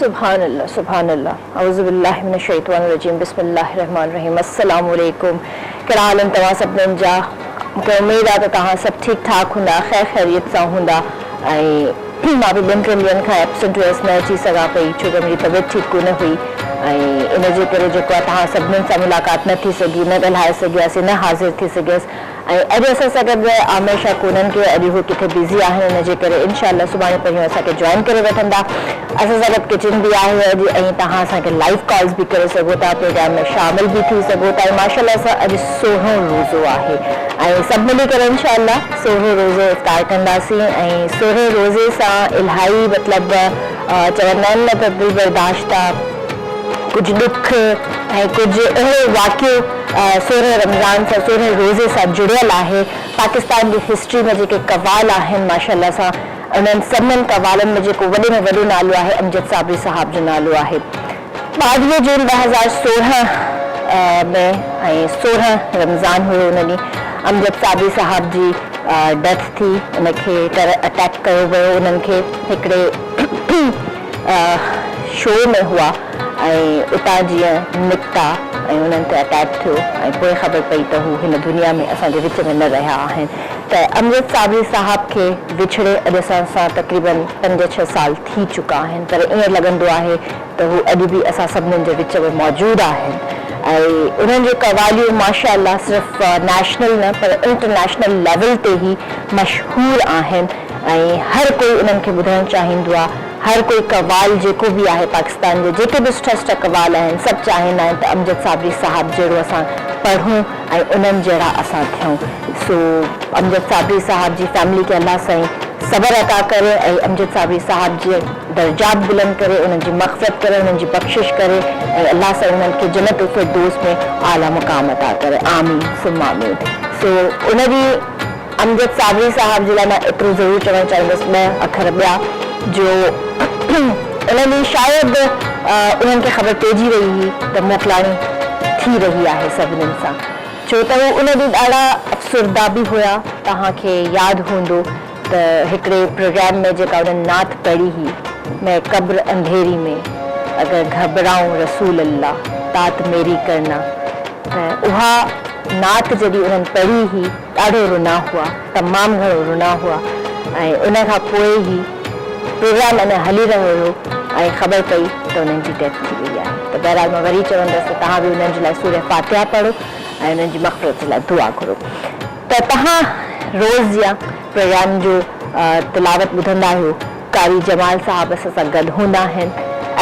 सुभान अल्लाह सुभान अल्लाह औज़ु बिल्लाहि मिनश शैतानिर रजीम बिस्मिल्लाहिर रहमानिर रहीम अस्सलामु अलैकुम कहिड़ा हाल आहिनि तव्हां सभिनीनि जा। मूंखे उमेद आहे त तव्हां सभु ठीकु ठाक हूंदा ख़ैर ख़ैरियत सां हूंदा। ऐं मां बि ॿिनि टिनि ॾींहंनि खां एब्सेंट हुयसि न अची सघां पई छो जो मुंहिंजी तबियत ठीकु कोन हुई ऐं इनजे करे जेको आहे तव्हां सभिनीनि सां मुलाक़ात न थी सघी न ॻाल्हाए सघियासीं न हाज़िर थी सघियसि। ऐं अॼु असां सां गॾु आमिर शाह कोन्हनि खे अॼु हू किथे बिज़ी आहिनि इनजे करे इनशाअल्लाह सुभाणे परीहं असांखे जॉइन करे वठंदा। असां सां गॾु किचन बि आहे अॼु ऐं तव्हां असांखे लाइव कॉल्स बि करे सघो था प्रोग्राम में शामिल बि थी सघो था। ऐं माशाअल्लाह सां अॼु 16हों रोज़ो आहे ऐं सभु मिली करे इनशाअल्लाह 16हों रोज़ो इफ़्तार कंदासीं। ऐं 16हें रोज़े सां इलाही मतिलबु चवंदा आहिनि न त दिलि बर्दाश्त आहे कुछ दुख ऐं कुझु अहिड़ो वाक़ियो 16 रमज़ान सां 16 रोज़े सां जुड़ियल आहे। पाकिस्तान जी हिस्ट्री में जेके कवाल आहिनि माशाअल्लाह सां उन्हनि सभिनीनि कवालनि में जेको वॾे में वॾो नालो आहे अमजद साबरी साहब जो नालो आहे। 22 जून 2016 में ऐं 16 रमज़ान हुयो उन ॾींहुं अमजद साबरी साहब जी डेथ थी। उनखे अटैक कयो वियो। उन्हनि खे हिकिड़े शो में हुआ ऐं उतां जीअं निकिता ऐं उन्हनि ते अटैक थियो ऐं पोइ ख़बर पई त हू हिन दुनिया में असांजे विच में न रहिया आहिनि। त अमजद साबरी साहब खे विछड़े अॼु असां सां तक़रीबन 5-6 साल थी चुका आहिनि, पर ईअं लॻंदो आहे त हू अॼु बि असां सभिनीनि जे विच में मौजूदु आहिनि ऐं उन्हनि जी कवालियूं माशाअल्लाह सिर्फ़ु नेशनल न पर इंटरनेशनल लेवल ते ई मशहूरु आहिनि ऐं हर कोई उन्हनि खे ॿुधणु चाहींदो आहे। हर कोई कवाल जेको बि आहे पाकिस्तान जे जेके बि सुठा सुठा कवाल आहिनि सभु चाहींदा आहिनि त अमजद साबरी साहब जहिड़ो असां पढ़ूं ऐं उन्हनि जहिड़ा असां थियूं। सो अमजद साबरी साहब जी फैमिली खे अल्लाह साईं सबर अता करे ऐं अमजद साबरी साहब जे दर्जात बुलंद करे, उन्हनि जी मग़फ़िरत करे, उन्हनि जी बख़्शिश करे ऐं अल्लाह साईं उन्हनि खे जन्नत फ़िरदौस में आला मुक़ाम अता करे। आमीन सुम्मा आमीन। सो उन ॾींहुं अमजद साबरी साहब जे लाइ मां एतिरो ज़रूरु चवणु चाहींदसि 2 अखर ॿिया जो उन ॾींहुं शायदि उन्हनि खे ख़बर पइजी वई हुई त मोकिलाणी थी रही आहे सभिनीनि सां, छो त उहो उन ॾींहुं ॾाढा अफ़सरदा बि हुया। तव्हांखे यादि हूंदो त हिकिड़े प्रोग्राम में जेका उन्हनि नात पढ़ी हुई, मैं कब्र अंधेरी में अगर घबराऊं रसूल अल्लाह तात मेरी करना, त उहा नात जॾहिं उन्हनि पढ़ी हुई ॾाढो रुना हुआ, तमामु घणो रुना हुआ ऐं उन खां पोइ ई प्रोग्राम अञा हली रहियो हुयो ऐं ख़बर पई त उन्हनि जी डेथ थी वई आहे। त बहरहाल मां वरी चवंदसि त तव्हां बि उन्हनि जे लाइ सूरह फातिहा पढ़ो ऐं उन्हनि जी मग़फ़िरत जे लाइ दुआ करो। त तव्हां रोज़ या प्रोग्राम जो तिलावत ॿुधंदा आहियो, कारी जमाल साहब असां सां गॾु हूंदा आहिनि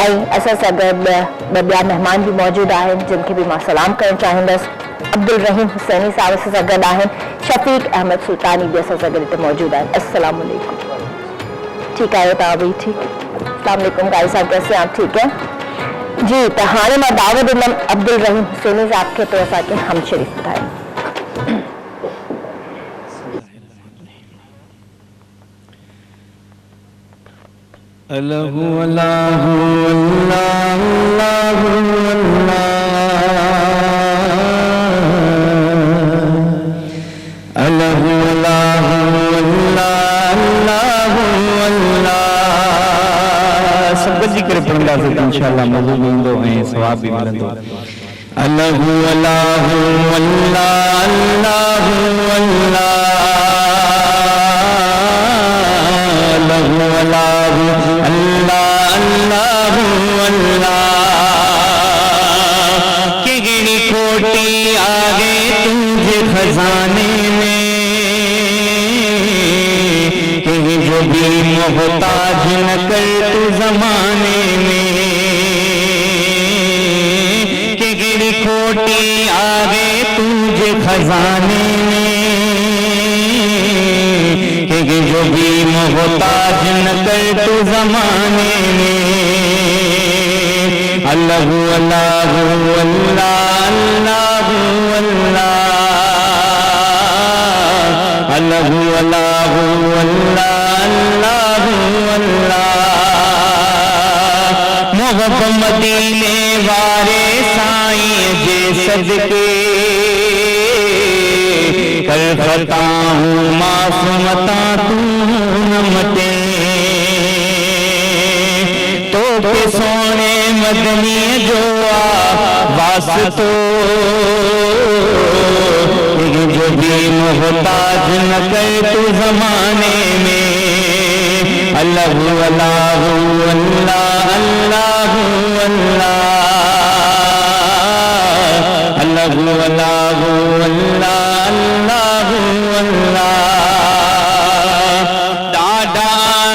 ऐं असां सां गॾु ॿिया महिमान बि मौजूदु आहिनि जिन खे बि मां सलाम करणु चाहींदसि। अब्दुल रहीम हुसैनी साहब असां सां गॾु आहिनि, शफ़ीक अहमद सुल्तानी बि असां सां गॾु हिते मौजूदु आहिनि। अस्सलाम वालेकुम। ठीकु आहियो तव्हां बि? ठीकु। अस्सलाम वालेकुम कारी साहब, कैसे आप? ठीक है जी। त हाणे मां दावत ॾींदमि अब्दुल रहीम हुसैनी साहब खे, तो असांखे हम शरीफ़ ॿुधाइनि। अल्लाहु अल्लाहु अल्लाहु अल्लाहु अल्लाहु सब जिक्र पढ़ंदासीं त इंशाअल्लाह मज़ो बि ईंदो ऐं सवाब बि मिलंदो। अल्लाहु अल्लाहु अल्लाहु अल्लाहु अल्लाहु किगड़ी खोटी आगे तुझे खजाने में, कहीं जो भी मोहताज न कर तू जमाने में, किगड़ी खोटी आगे तुझे खजाने में, कि जो भी मोहताज न कर तू जमाने में। अल्लाहु अल्लाहु अल्लाहु अल्लाह अल्लाहु अल्लाहु अल्लाहु अल्लाह मोहब्बत मदीने वारे साईं जे सदके कर खता हूँ माफ मता तू न मटे, तो के सोने मदनी जो वास्तो, जो भी मोहताज न कर तू जमाने में। अल्लाहु अल्लाहु अल्लाह अल्लाहु अल्लाह अल्लाहु अल्लाहु अल्लाह दादा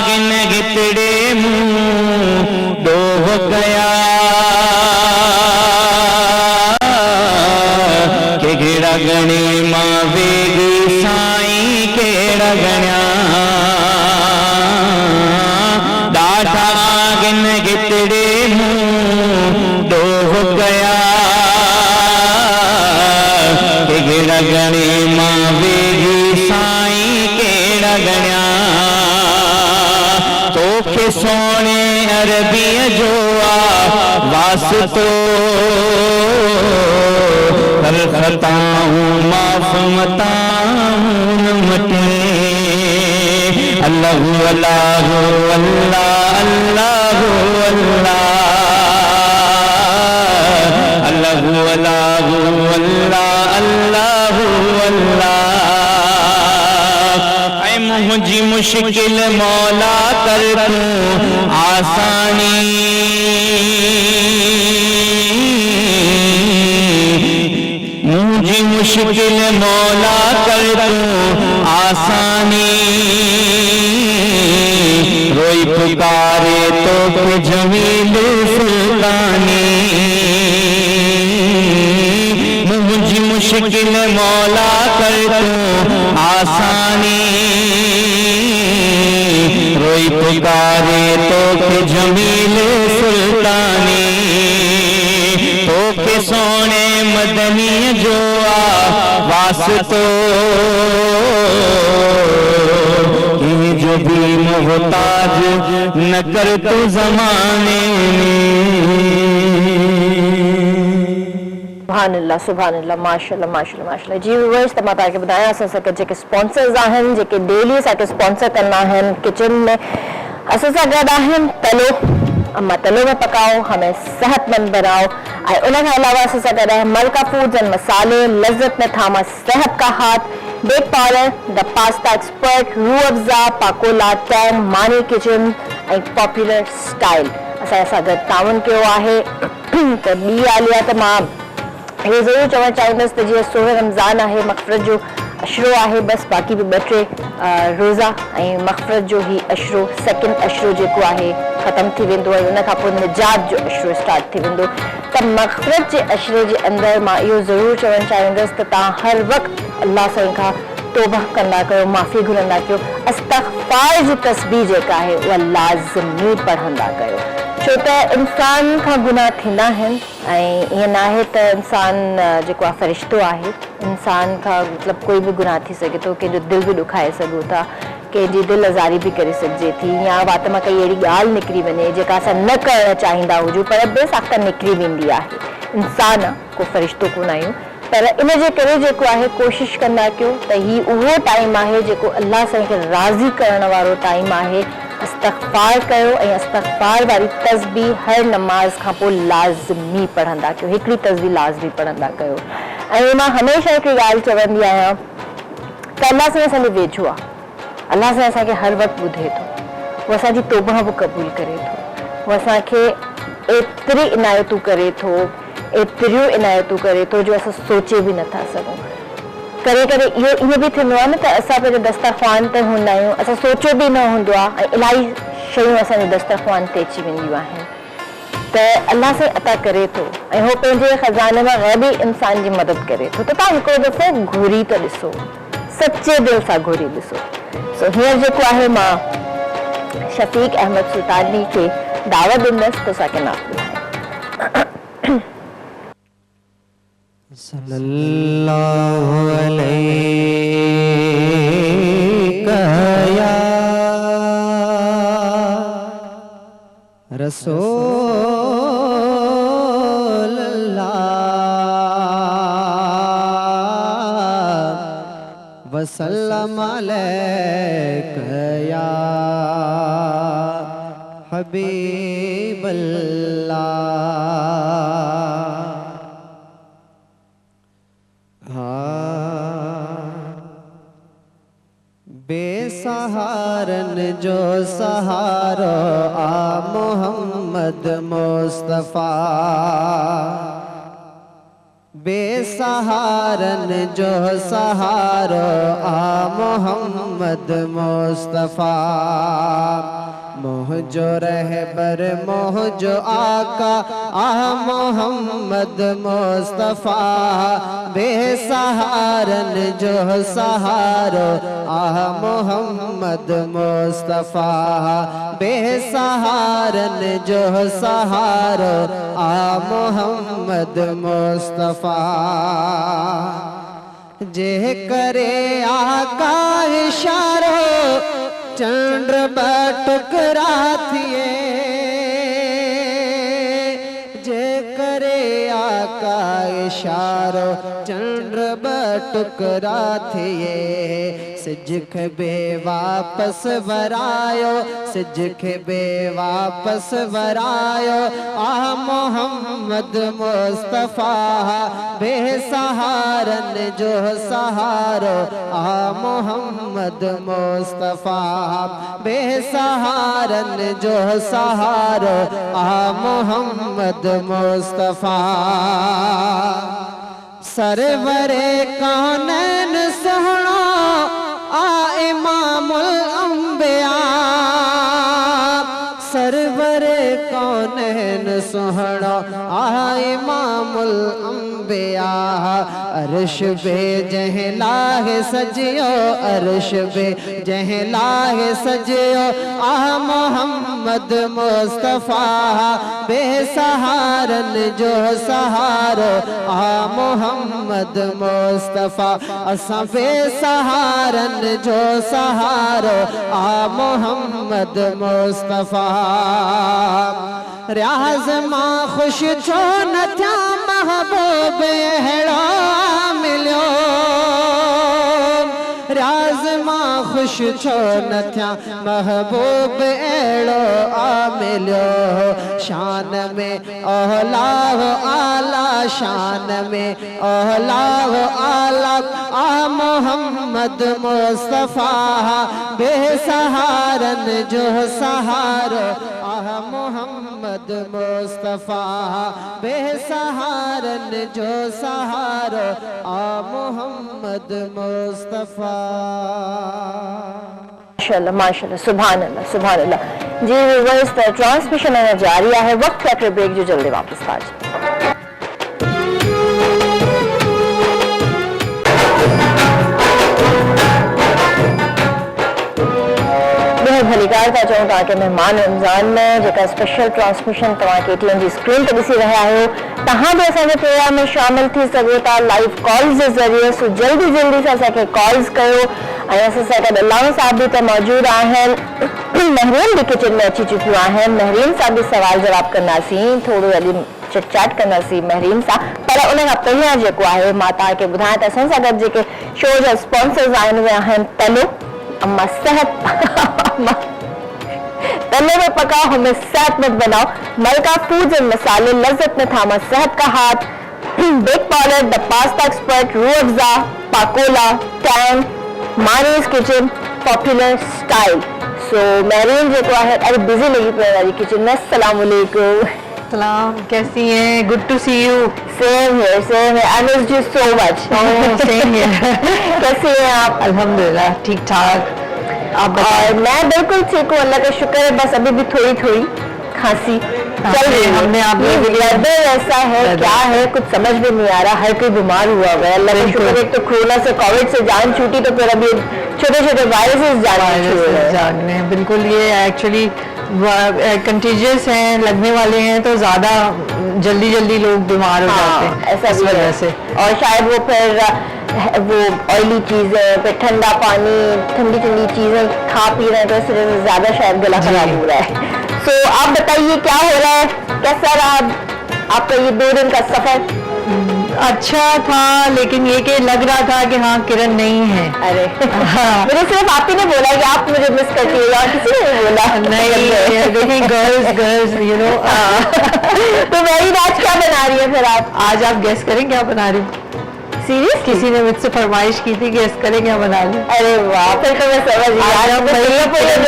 गिन गितड़े मुँह डोह गया, के घेड़ा गणे माँ वेगी साईं केड़ा गण्या, दादा गिन गितड़े मुँह डोह गया, के घेड़ा गणे माँ वेगी साईं केड़ा गण्या, तो के सोने अरबी जो वास्तो कर खता हूँ माफ मता न मटे। अल्लाहु अल्लाहु अल्लाह अल्लाहु अल्लाह मुश्किल मौला कर तू आसानी, मुझे मुश्किल मौला कर तू आसानी, रोई पुकारे तो फिर जमील सुल्तानी, मुझे मुश्किल मौला कर तू आसानी, रोई पुकारे तो फिर जमील सुल्तानी, तो के सोने मदनी जो वास्तो कि जो भी मोहताज न कर तो जमाने सुभान अल्लाह सुभान अल्लाह माशाल्लाह माशाल्लाह माशाल्लाह। जी व्यूअर्स त मां तव्हांखे ॿुधायां असां सां जेके स्पॉन्सर्स आहिनि जेके डेली असांखे स्पॉन्सर कंदा आहिनि किचन में असां सां गॾु आहिनि तलो, अम्मा तलो में पकाओ हमें सेहतमंद बनाओ, ऐं उन खां अलावा असां सां गॾु आहे मलका फूड्स एंड मसाले, लज़्ज़त में थामा सेहत का हाथ, bake powder, the pasta expert, Rooh Afza, Pakola, Tang, मानी किचन ऐं पॉपुलर स्टाइल असां सां गॾु ताउन कयो आहे। त ॿी ॻाल्हि आहे त मां ये ज़रूर चवणु चाहींदसि त जीअं सोह रमज़ान आहे, मग़फ़िरत जो अशरो आहे, बसि बाक़ी बि 2-3 रोज़ा ऐं मग़फ़िरत जो ही अशरो सेकेंड अशरो जेको आहे ख़तमु थी वेंदो ऐं उन खां पोइ निजात जो अशरो स्टार्ट थी वेंदो। त मग़फ़िरत जे अशरे जे अंदरि मां इहो ज़रूरु चवणु चाहींदसि त तव्हां हर वक़्तु अल्लाह साईं खां तौबा कंदा कयो, माफ़ी घुरंदा कयो, इस्तग़फ़ार जी तस्बीह जेका आहे उहा लाज़मी पढ़ंदा कयो, छो त इंसान खां गुनाह थींदा आहिनि ऐं ईअं न आहे त इंसान जेको आहे फ़रिश्तो आहे, इंसान खां मतिलबु कोई बि गुनाह थी सघे थो, कंहिंजो दिलि बि ॾुखाए सघूं था, कंहिंजी दिलि आज़ारी बि करे सघिजे थी, या वात मां काई अहिड़ी ॻाल्हि निकिरी वञे जेका असां न करणु चाहींदा हुजूं पर बेसाख़्ता निकिरी वेंदी आहे। इंसान आहे, को फ़रिश्तो कोन आहियूं, पर इन जे करे जेको आहे कोशिशि कंदा कयो त हीउ उहो टाइम आहे जेको अल्लाह साईं खे राज़ी करण वारो टाइम आहे। इस्तग़फ़ार कयो ऐं इस्तग़फ़ार वारी तस्बीह हर नमाज़ खां पोइ लाज़मी पढ़ंदा कयो, हिकिड़ी तस्बीह लाज़मी पढ़ंदा कयो। ऐं मां हमेशह हिकिड़ी ॻाल्हि चवंदी आहियां त अल्लाह साईं असांजे वेझो आहे, अल्लाह साईं असांखे हर वक़्तु ॿुधे थो, उहो असांजी तौबा बि क़बूल करे थो, उहो असांखे एतिरी इनायतूं करे थो, एतिरियूं इनायतूं करे थो जो असां सोचे बि नथा सघूं। करे करे इहो बि थींदो आहे न त असां पंहिंजे दस्तरख़्वान ते हूंदा आहियूं, असां सोचियो बि न हूंदो आहे ऐं इलाही शयूं असांजे दस्तरख़्वान ते अची वेंदियूं आहिनि, त अल्लाह साईं अता करे थो ऐं उहो पंहिंजे ख़ज़ाने मां ग़ैबी इंसान जी मदद करे थो। त तव्हां हिकिड़ो दफ़ो घुरी त ॾिसो, सचे दिलि सां घुरी ॾिसो। सो हींअर जेको आहे मां शफ़ीक अहमद सुल्तानी खे दावत ॾींदसि त असांखे नाम ॿुधाए। सल्लल्लाहु अलैका या रसूल अल्लाह वसल्लम अलैका या हबीब बेसहारन जो सहारो आ मोहम्मद मुस्तफ़ा, बेसहारन जो सहारो आ मोहम्मद मुस्तफ़ा, मोह जो रहबर मोह जो आका आ मोहम्मद मुस्तफ़ा, बेसहारन जो सहारो आ मोहम्मद मुस्तफ़ा, बेसहारन जो सहारो आ मोहम्मद मुस्तफ़ा, जे करे आका इशारो चंद्र बटुकरा थिए, जे करे आका इशारो चंद्र बटुकरा थिए, सिजख बे वापस वरायो सिजख बे वापस वरायो आ मोहम्मद मुस्तफ़ा बेसहारन जो सहारो आ मोहम्मद मुस्तफ़ा बेसहारन जो सहारो आ मोहम्मद मुस्तफ़ा सरवरे कौनैन सोहणो आ इमामुल अंबिया सरवरे कौनैन सोहणो आ इमामुल अंबिया अर्श बे जहलाह सजियो अर्श बे जहलाह सजियो आ मोहम्मद मुस्तफ़ा बेसहारन जो सहारो आ मोहम्मद मुस्तफ़ा असा बेसहारन जो सहारो आ मोहम्मद मुस्तफ़ा रियाज़ मां खुश छो न थिया महबूब अहिड़ो मिलियो रियाज़ मां खुश छो न थिया महबूब अहिड़ो आ मिलियो शान में औलाह आला शान में औलाह आला आ मोहम्मद मुस्तफ़ा बेसहारन जो सहारो आ मोहम्मद मुस्तफ़ा बेसहारन जो सहारो आ मोहम्मद मुस्तफ़ा माशाल्लाह माशाल्लाह सुभान अल्लाह सुभान अल्लाह। जी व्यूअर्स ट्रांसमिशन है जारी है वक्त का ब्रेक जो जल्दी वापस आ जाए। भलीकार था चऊं ताकि मेहमान रमज़ान में जेका स्पेशल ट्रांसमिशन तव्हां KTN जी स्क्रीन ते ॾिसी रहिया आहियो तव्हां बि असांजे प्रोग्राम में शामिल थी सघो था लाइव कॉल्स जे ज़रिए सो जल्दी जल्दी सां असांखे कॉल्स कयो ऐं असां सां गॾु अल्लाह साहब बि त मौजूद आहिनि महरीन बि किचन में अची चुकियूं आहिनि महरीन सां बि सवाल जवाब कंदासीं थोरो अॼु चिट चैट कंदासीं महरीन सां पर उन खां पहिरियां जेको आहे मां तव्हांखे ॿुधायां त असां सां गॾु जेके शो जा स्पॉन्सर्स आहिनि उहे आहिनि तलो अम्मा सेहत तले में पकाओ हमें सेहत मत बनाओ मलका फूड्स एंड मसाले लज्जत में थामा सेहत का हाथ big parlour the pasta expert Rooh Afza Pakola Tang मारीज kitchen popular style so Mahreen जो है अरे बिजी लगी पड़ी किचन में अस्सलाम वालेकुम सलाम कैसी हैं good to see you same है I miss you so much same here कैसे हैं आप अल्हम्दुलिल्लाह ठीक ठाक आप और मैं बिल्कुल ठीक हूँ अल्लाह का शुक्र है बस अभी भी थोड़ी थोड़ी खांसी चल रही है हमने आप वेदर ऐसा है क्या है कुछ समझ में नहीं आ रहा हर कोई बीमार हुआ हुआ है अल्लाह का शुक्र है तो कोरोना से कोविड से जान छूटी तो फिर अभी छोटे छोटे वायरसेस जान रहे हैं बिल्कुल ये एक्चुअली कंटीजियस हैं लगने वाले हैं तो ज्यादा जल्दी जल्दी लोग बीमार हो जाते हैं ऐसा इस वजह से और शायद वो फिर वो ऑयली चीजें फिर ठंडा पानी ठंडी ठंडी चीजें खा पी रहे हैं तो इस वजह से ज्यादा शायद गला खराब हो रहा है सो आप बताइए क्या हो रहा है कैसा रहा आपका ये 2 दिन का सफर अच्छा था लेकिन ये कि लग रहा था कि हाँ किरण नहीं है अरे मुझे सिर्फ आप ही ने बोला कि आप मुझे मिस करती हो और किसी ने बोला नहीं देखिए गर्ल्स यू नो तो मेरी आज क्या बना रही है फिर आप आज आप गेस करें क्या बना रही हूँ सीरियस किसी ने मुझसे फरमाइश की थी गेस करें क्या बना लूं अरे वाह फिर तो मैं समझ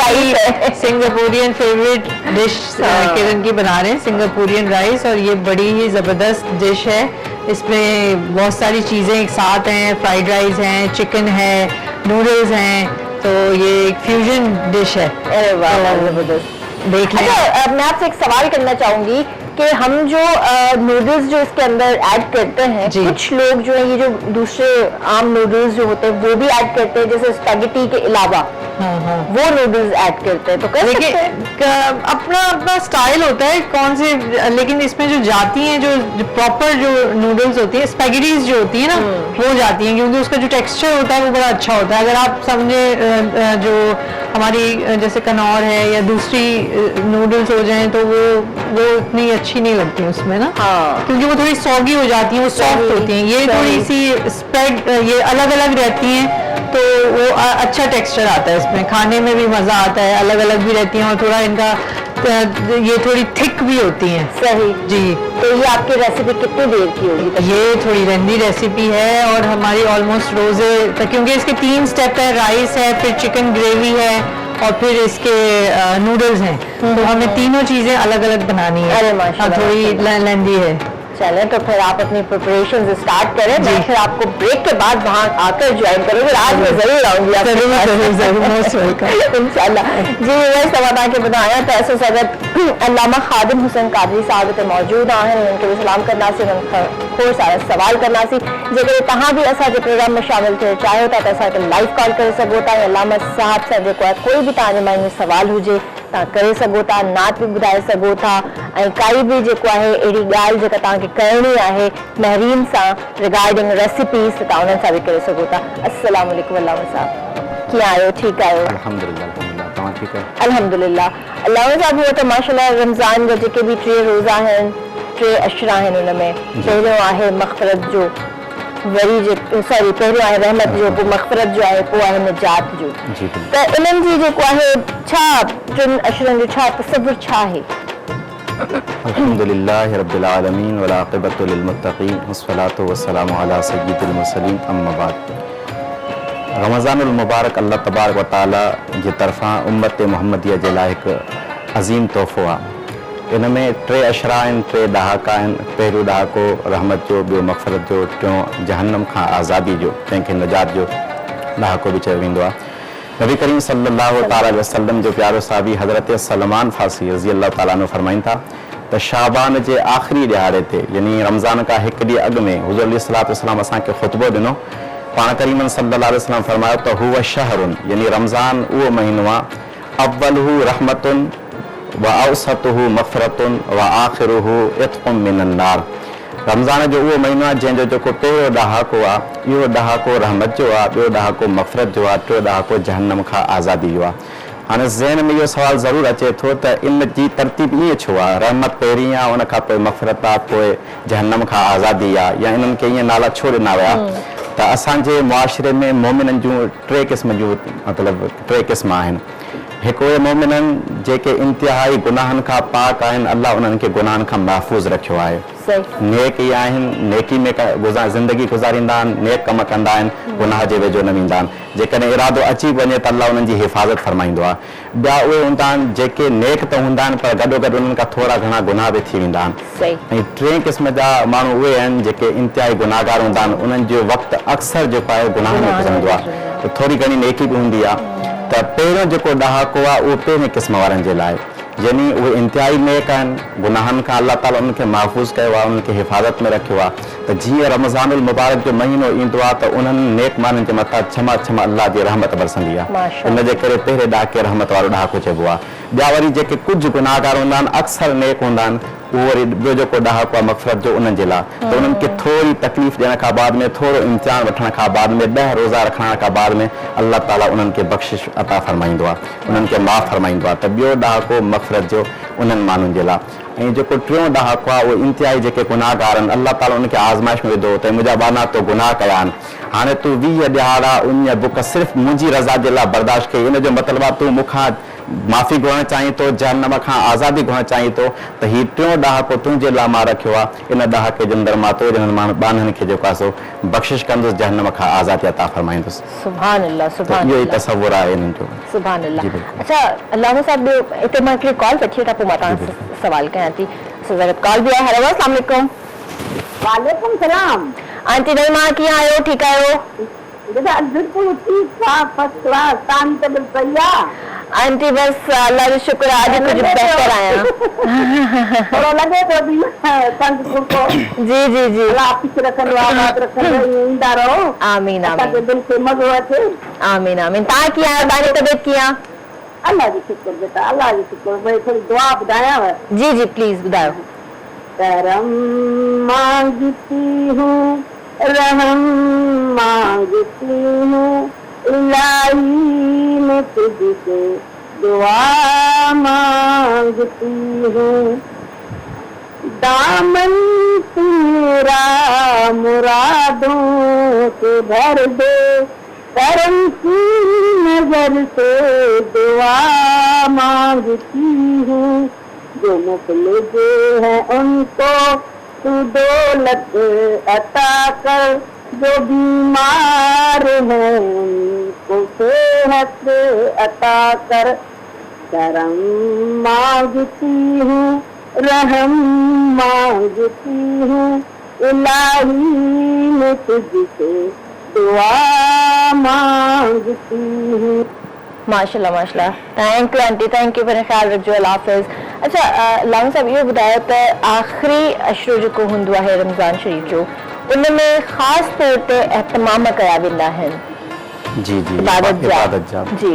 गई सिंगापुरियन फेवरेट डिश किरण की बना रहे हैं सिंगापुरियन राइस और ये बड़ी ही जबरदस्त डिश है इसमें बहुत सारी चीजें एक साथ हैं फ्राइड राइस हैं चिकन है नूडल्स हैं तो ये एक फ्यूजन डिश है अरे वाह जबरदस्त देख लें अच्छा मैं आपसे एक सवाल करना चाहूंगी कि हम जो नूडल्स जो इसके अंदर ऐड करते हैं कुछ लोग जो है ये जो दूसरे आम नूडल्स जो होते हैं वो भी ऐड करते हैं जैसे स्पैगेटी के अलावा वो नूडल्स ऐड करते हैं तो कैसे अपना अपना स्टाइल होता है कौन से लेकिन इसमें जो जाती हैं जो प्रॉपर जो नूडल्स होती है स्पैगेटीज जो होती है ना वो जाती हैं क्योंकि उसका जो टेक्सचर होता है वो बड़ा अच्छा होता है अगर आप समझे जो हमारी जैसे कनौर है या दूसरी नूडल्स हो जाएं तो वो इतनी अच्छी नहीं लगती है उसमें ना क्योंकि वो थोड़ी सॉगी हो जाती हैं वो सॉफ्ट होती हैं ये थोड़ी सी स्प्रेड ये अलग अलग रहती हैं तो वो अच्छा टेक्सचर आता है इसमें, खाने में भी मज़ा आता है, अलग अलग भी रहती हैं और थोड़ा इनका ये थोड़ी थिक भी होती हैं। सही जी। तो ये आपकी रेसिपी कितनी देर की होगी? ये थोड़ी लेंदी रेसिपी है और हमारी ऑलमोस्ट रोज़े तक, क्योंकि इसके 3 स्टेप है, राइस है, फिर चिकन ग्रेवी है और फिर इसके नूडल्स हैं, तो हमें तीनों चीज़ें अलग अलग बनानी है। अरे माशाल्लाह, थोड़ी लेंदी है। चले तो फिर आप अपनी प्रिपरेशन स्टार्ट करें, मैं फिर आपको ब्रेक के बाद वहाँ आकर ज्वाइन करूँगी। आज मैं जरूर आऊँगी इंशाल्लाह। जी वैसे समाधान के बताया तो ऐसे सदर अल्लामा खादिम हुसैन कादरी साहब मौजूद हैं, उनके भी सलाम करना सी, खोर सारा सवाल करना सी, जेकर तहाँ भी असा जो प्रोग्राम में शामिल थे चाहे होता तो असा लाइव कॉल कर सको था, अल्लामा साहब सां जेको आहे कोई भी तव्हांजे माइंड में सवाल हुजे तव्हां करे सघो था, नात भी ॿुधाए सघो था, ऐं काई भी जेको आहे अहिड़ी ॻाल्हि जेका तव्हांखे करणी आहे महरीन सां रिगार्डिंग रेसिपीज़, त तव्हां उन्हनि सां भी करे सघो था। अस्सलाम वालेकुम अल्लामा साहब, कीअं आहियो? ठीकु आहियो? अल्हम्दुलिल्लाह अल्हम्दुलिल्लाह, तव्हां ठीकु आहियो? अल्हम्दुलिल्लाह। अल्लामा साहब हूअं त माशाल्लाह रमज़ान जा जेके भी 3 रोज़ा आहिनि, 3 अशरा आहिनि, हुन में पहिरियों आहे मग़फ़िरत जो, वरी जे सॉरी पहिरियों आहे रहमत जो, पोइ मग़फ़िरत जो आहे, पोइ आहे निजात जो। त इन्हनि जी जेको आहे छा 3 अशरनि जो छा तसव्वुर छा आहे? अल्हम्दुलिल्लाह रब्बिल आलमीन वल आक़िबतु लिल मुत्तक़ीन वस्सलातु वस्सलामु अला सय्यिदिल मुरसलीन अम्मा बाद। रमज़ानुल मुबारक अल्लाह तबारक व तआला जे तरफ़ां उम्मत मुहम्मदिया जे लाइ हिकु अज़ीम तोहफ़ो आहे। इन में 3 अशरा आहिनि, 3 ॾहाका आहिनि। पहिरियों ॾहाको रहमत जो, ॿियो मग़फ़िरत जो, टियों जहन्नम खां आज़ादी जो, तंहिंखे निजात जो ॾहाको बि चयो वेंदो आहे। नबी करीम सल्लल्लाहु तआला अलैहि वसल्लम जो प्यारो साहबी हज़रत सलमान फारसी रज़ी अल्लाह ताला अन्हु फरमाइनि था त शाबान जे आख़िरी ॾिहाड़े ते, यानी रमज़ान खां हिकु ॾींहुं अॻु में हुज़ूर अलैहिस्सलातु वस्सलाम असांखे ख़ुतबो ॾिनो। पाण करीमन सल्लल्लाहु अलैहि वसल्लम फरमायो त हुव शहरुन, यानी रमज़ान उहो महीनो आहे, अव्वलुहु रहमतुन व औसतुहु मग़फ़िरतुन व आख़िरुहु इत्क़ुम मिनन नार। रमज़ान जो उहो महीनो आहे जंहिंजो जेको पहिरियों ॾहाको आहे, इहो ॾहाको रहमत जो आहे, ॿियो ॾहाको मग़फ़िरत जो आहे, टियों ॾहाको जहन्नम खां आज़ादी जो आहे। हाणे ज़हन में इहो सवाल ज़रूरु अचे थो त इन जी तरतीब ईअं छो आहे? रहमत पहिरीं आहे, उन खां पोइ मग़फ़िरत आहे, पोइ जहन्नम खां आज़ादी आहे, या इन्हनि खे ईअं नाला छो ॾिना विया? त असांजे मुआशिरे में मोमिननि जूं 3 क़िस्म जूं मतिलबु 3 क़िस्म आहिनि। हिकु उहे मोमिननि जेके इंतिहाई गुनाहनि खां पाक आहिनि, अल्लाह उन्हनि खे गुनाहनि खां महफ़ूज़ रखियो आहे। नेक ई आहिनि, नेकी में ज़िंदगी गुज़ारींदा आहिनि, नेक कम कंदा आहिनि, गुनाह जे वेझो न वेंदा आहिनि। जेकॾहिं इरादो अची वञे त अल्लाह उन्हनि जी हिफ़ाज़त फरमाईंदो आहे। ॿिया उहे हूंदा आहिनि जेके नेक त हूंदा आहिनि पर गॾोगॾु उन्हनि खां थोरा घणा गुनाह बि थी वेंदा आहिनि। ऐं 3 क़िस्म जा माण्हू उहे आहिनि जेके इंतिहाई गुनाहगार हूंदा आहिनि, उन्हनि जो वक़्तु अक्सर जेको आहे गुनाह में गुज़रंदो आहे, त थोरी घणी नेकी बि हूंदी आहे। त पहिरियों जेको ॾहाको आहे उहो पहिरें क़िस्म वारनि जे लाइ, यानी उहे इंतिहाई नेक आहिनि, गुनाहनि खां अल्लाह ताला उन्हनि खे महफ़ूज़ कयो आहे, उन्हनि खे हिफ़ाज़त में रखियो आहे। त जीअं रमज़ानुल मुबारक जो महीनो ईंदो आहे त उन्हनि नेक माण्हुनि जे मथां छमा छमा अल्लाह जी रहमत बरसंदी आहे। इन जे करे पहिरें ॾहाके रहमत वारो ॾहाको चइबो आहे। ॿिया वरी जेके कुझु गुनाहगार हूंदा आहिनि, अक्सर नेक हूंदा आहिनि, उहो वरी ॿियो जेको ॾहाको आहे मग़फ़िरत जो, उन्हनि जे लाइ त उन्हनि खे थोरी तकलीफ़ ॾियण खां बाद में, थोरो इम्तिहान वठण खां बाद में, 10 रोज़ा रखण खां बाद में अल्लाह ताला उन्हनि खे बख़्शिश अता फरमाईंदो आहे, उन्हनि खे माफ़ फरमाईंदो आहे। त ॿियो ॾहाको मग़फ़िरत जो उन्हनि माण्हुनि जे लाइ। ऐं जेको 3हों ॾहाको आहे उहो इंतिहाई जेके गुनाहगार आहिनि, अल्लाह ताला उनखे आज़माइश में विधो त मुंहिंजा बाना तो गुनाह कया आहिनि, हाणे तूं 20 ॾिहाड़ा उन बुक सिर्फ़ु मुंहिंजी रज़ा जे लाइ बर्दाश्त कई। इन जो मतिलबु आहे तूं मूंखां माफ़ी घुरणु चाहीं थो, जहन्नम खां आज़ादी घुरणु चाहीं थो, त हीउ 3हों ॾहाको तुंहिंजे लाइ मां रखियो आहे। इन ॾहाके जे अंदरि मां तो बाननि खे जेको आहे सो बख़्शिश कंदुसि, जहन्नम खां आज़ादी अता फरमाईंदुसि। सुभान अल्लाह, सुभान इहो ई तसव्वुर आहे इन्हनि जो। सुभान अल्लाह। अच्छा अल्लामा साहब, हिते मां हिकिड़ी कॉल वठी वठां, पोइ मां तव्हां सवाल कयां थी। कॉल बि आहे। हेलो अस्सलाम वालेकुम। वालेकुम सलाम। आंटी नईमा कीअं आहियो? ठीकु आहियो? बिल्कुल ठीक था, फर्स्ट क्लास। तानी तबियत सही है? आंटी बस अल्लाह जो शुक्र है, आज कुछ बेहतर आया। थोड़ा लगे तो भी संतपुर को। जी जी जी, अल्लाह आपकी रखन आबाद रखन इंदा रहो। आमीन आमीन। ताकि दिल से मज़ो अचे। आमीन आमीन। ता किया है? दानी तबियत किया? अल्लाह जी शुक्र बेटा, अल्लाह जी शुक्र। मैं थोड़ी दुआ बुधाया है। जी जी प्लीज बुधाओ। करम मांगती हूँ, रहम मांगती हूँ, इलाही मैं तुझसे दुआ मांगती हूँ। दामन तेरा मुरादों से भर दे, करम की नजर से दुआ मांगती हूँ, जो मुफलिस है उनको तू दौलत अता कर, जो बीमार है उनको सेहत अता कर। करम मांगती हूँ, रहम मांगती हूँ, इलाही मैं तुझसे दुआ मांगती हूँ। माशाल्लाह माशाल्लाह, thank you aunty, thank you, मेरा ख्याल रखियो, अल्लाह हाफिज़। अच्छा लाम साहब इहो ॿुधायो त आख़िरी अशरो जेको हूंदो आहे रमज़ान शरीफ़ जो, उनमें ख़ासि तौर ते एहतमाम कया वेंदा आहिनि जी जी इबादत जा जी।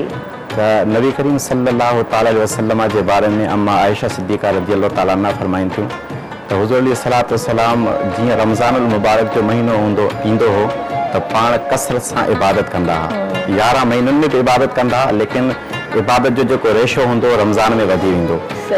त नबी करीम सल्लल्लाहु ताला अलैहि वसल्लम जे बारे में अम्मा आयशा सिद्दीक़ा रज़ी अल्लाह ताला अन्हा फरमाइनि थियूं त हुज़ूर अलैहिस्सलातु वस्सलाम जीअं रमज़ानुल मुबारक जो महीनो ईंदो हो त पाण कसरत सां इबादत कंदा हुआ। 11 महीननि में बि इबादत कंदा हुआ, लेकिन इबादत जो जेको रेशो हूंदो रमज़ान में वधी वेंदो,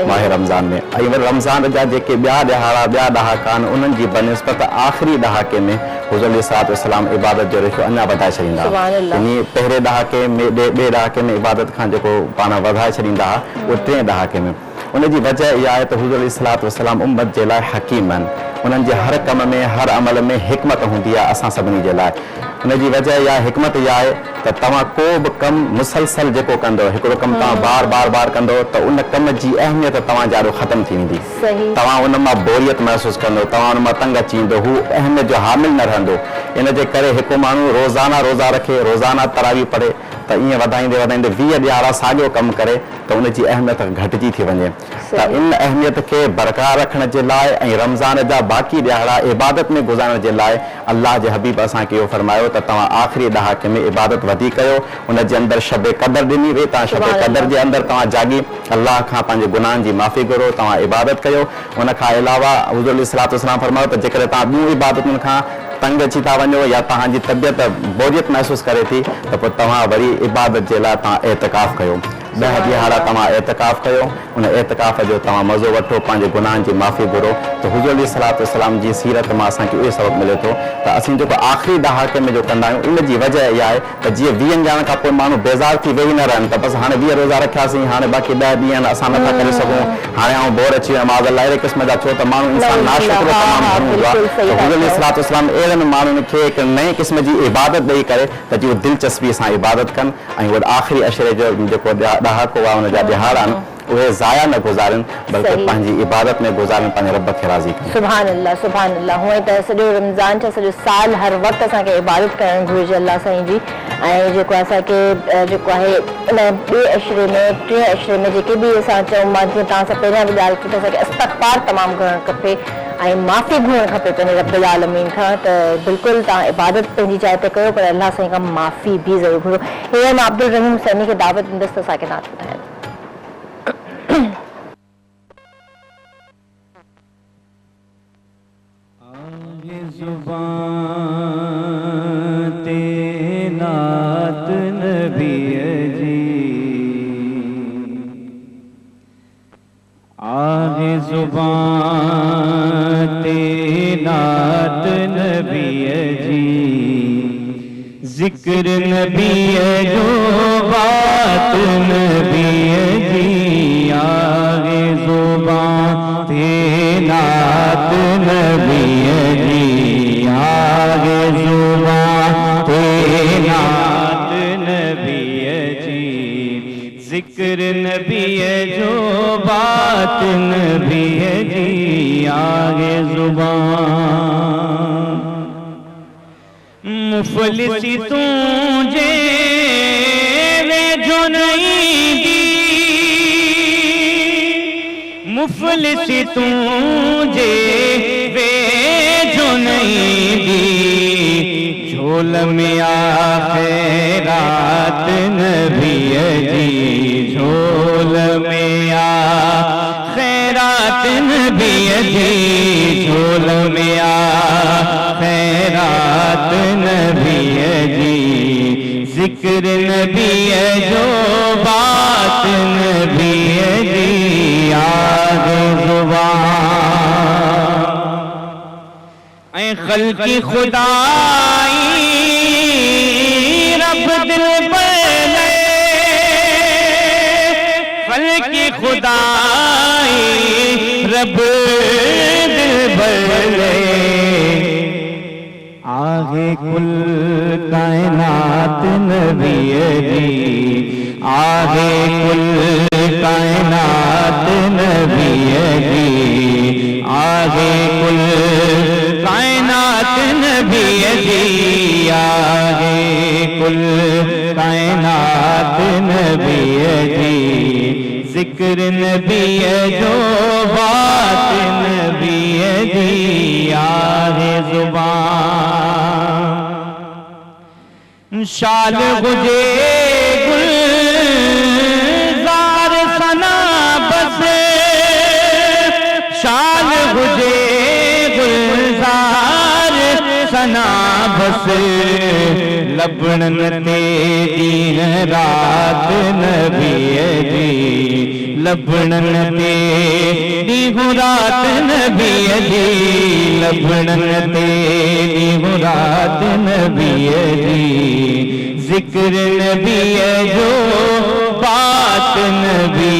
माह रमज़ान में। ऐं वरी रमज़ान जा जेके ॿिया ॾहाका आहिनि उन्हनि जी बनिस्बत आख़िरी ॾहाके में हुज़ूर अलैहिस्सलातु वस्सलाम इबादत जो रेशो अञा वधाए छॾींदा हुआ। यानी पहिरें ॾहाके में ॿिए ॾहाके में इबादत खां जेको पाण वधाए छॾींदा हुआ उहो 3 ॾहाके में। उनजी वजह इहा आहे त हुज़ूर अलैहिस्सलातु वस्सलाम उम्मत जे लाइ हकीम आहिनि, उन्हनि जे हर कम में हर अमल में हिकमत हूंदी आहे असां सभिनी जे लाइ। उनजी वजह इहा हिकमत इहा आहे त तव्हां को बि कमु मुसलसल जेको कंदो, हिकिड़ो कमु तव्हां बार कंदो त उन कम जी अहमियत तव्हां जाॾो ख़तमु थी वेंदी। तव्हां उन मां बोरियत महसूसु कंदो, तव्हां उन मां तंग अची वेंदो, हू अहमियत जो हामिल न रहंदो। इन जे करे हिकु माण्हू रोज़ाना रोज़ा रखे, रोज़ाना तरावी पढ़े, त ईअं वधाईंदे 20 ॾियारा साॻियो कमु करे त उनजी अहमियत घटिजी थी वञे। त इन अहमियत खे बरक़रार रखण जे लाइ ऐं रमज़ान जा बाक़ी ॾियारा इबादत में गुज़ारण जे लाइ अल्लाह जे हबीब असांखे इहो फरमायो त तव्हां आख़िरी ॾहाके में इबादत वधीक कयो। उन जे अंदरि शब क़दर ॾिनी वई, तव्हां शब क़दर जे अंदरि तव्हां जागी अल्लाह खां पंहिंजे गुनाहनि जी माफ़ी घुरो, तव्हां इबादत कयो। उन खां अलावा हुज़ूर अलैहिस्सलातु वस्सलाम फरमायो त जेकॾहिं तव्हां ॿियूं इबादतुनि खां तंग अची था वञो या तव्हांजी तबियत बोरियत महसूसु करे थी त पोइ तव्हां वरी इबादत जे लाइ तव्हां एतिकाफ़ कयो। 10 ॾियारा तव्हां एतिकाफ़ कयो, उन एतिकाफ़ जो तव्हां मज़ो वठो, पंहिंजे गुनाहनि जी माफ़ी घुरो। त हुज़ूर अलैहिस्सलातु वस्सलाम जी सीरत मां असांखे उहो सबक़ मिले थो त असीं जेको आख़िरी ॾहाके में जो कंदा आहियूं इन जी वजह इहा आहे त जीअं 20 ॼणनि खां पोइ माण्हू बेज़ार थी वेही न रहनि त बसि हाणे 20 रोज़ा रखियासीं, हाणे बाक़ी 10 ॾींहं आहिनि असां नथा करे सघूं, हाणे आऊं बोर अची वियो मां अहिड़े क़िस्म जा, छो त माण्हू इंसान नाशुक्र तमामु घणो हूंदो आहे। त हुज़ूर अलैहिस्सलातु वस्सलाम अहिड़नि माण्हुनि खे हिकु नए क़िस्म जी इबादत ॾेई करे त जीअं दिलचस्पीअ सां इबादत कनि ऐं उहो आख़िरी अशरे जो जेको ॾहाको आहे उन जा ॾियारा आहिनि उहे ज़ाया न गुज़ारनि, बल्कि पंहिंजी इबादत में गुज़ारनि, पंहिंजे रब खे राज़ी कनि। सुभान अल्लाह सुभान अल्लाह। हूअं त सॼो रमज़ान छा सॼो साल हर वक़्तु असांखे इबादत करणु घुरिजे अल्लाह साईं जी। ऐं जेको असांखे जेको आहे उन ॿिए अशरे में 3 अशरे में जेके बि असां चऊं, मां जीअं तव्हां सां पहिरियां बि ॻाल्हि कई त असांखे इस्तग़फ़ार तमामु करणु खपे ऐं माफ़ी घुरणु खपे पंहिंजे रब्बुल आलमीन खां। त बिल्कुलु तव्हां इबादत पंहिंजी जाइ ते कयो, पर अल्लाह साईं खां माफ़ी बि ज़रूरु घुरो। हींअर मां अब्दुल रहीम सैनी खे दावत ॾींदसि त असांखे नात ॿुधाइनि। जुबान ते नात नबी जी, आगे जुबान ते नात नबी जी, जिक्र नबी जो बात नबी जी, आगे जुबान ते नात नबी जी, आगे जुबान ते नात नबी जी, जिक्र नबी जो बात नबी जी, आगे जुबान। मुफलिसी तुझे वे जो नहीं दी, मुफलिसी तुझे वे जो नहीं दी, झोल में आखिरात नबी जी, झोल में आखिरात नबी जी, झोल में आखिरात नबी जी, जिक्र नबी जो बात नबी जी, आगे जुबान। खल्की खुदाई रब खुदाई रब दिल भले आगे कुल कायनात नबी जी आगे कुल कायनात नबी जी आगे कुल कायनात नबी जी आगे कुल कायनात नबी जी जिक्र नबी जो बात नबी जी आगे जुबान शाल गुजे गुलजार सना बसे शाल गुजे गुलजार सना बसे लबड़न ते दिन रात नबी जी लबड़न ते दिन रात नबी जी लबड़न ते दिन रात नबी जी जिक्र नबी जो बात नबी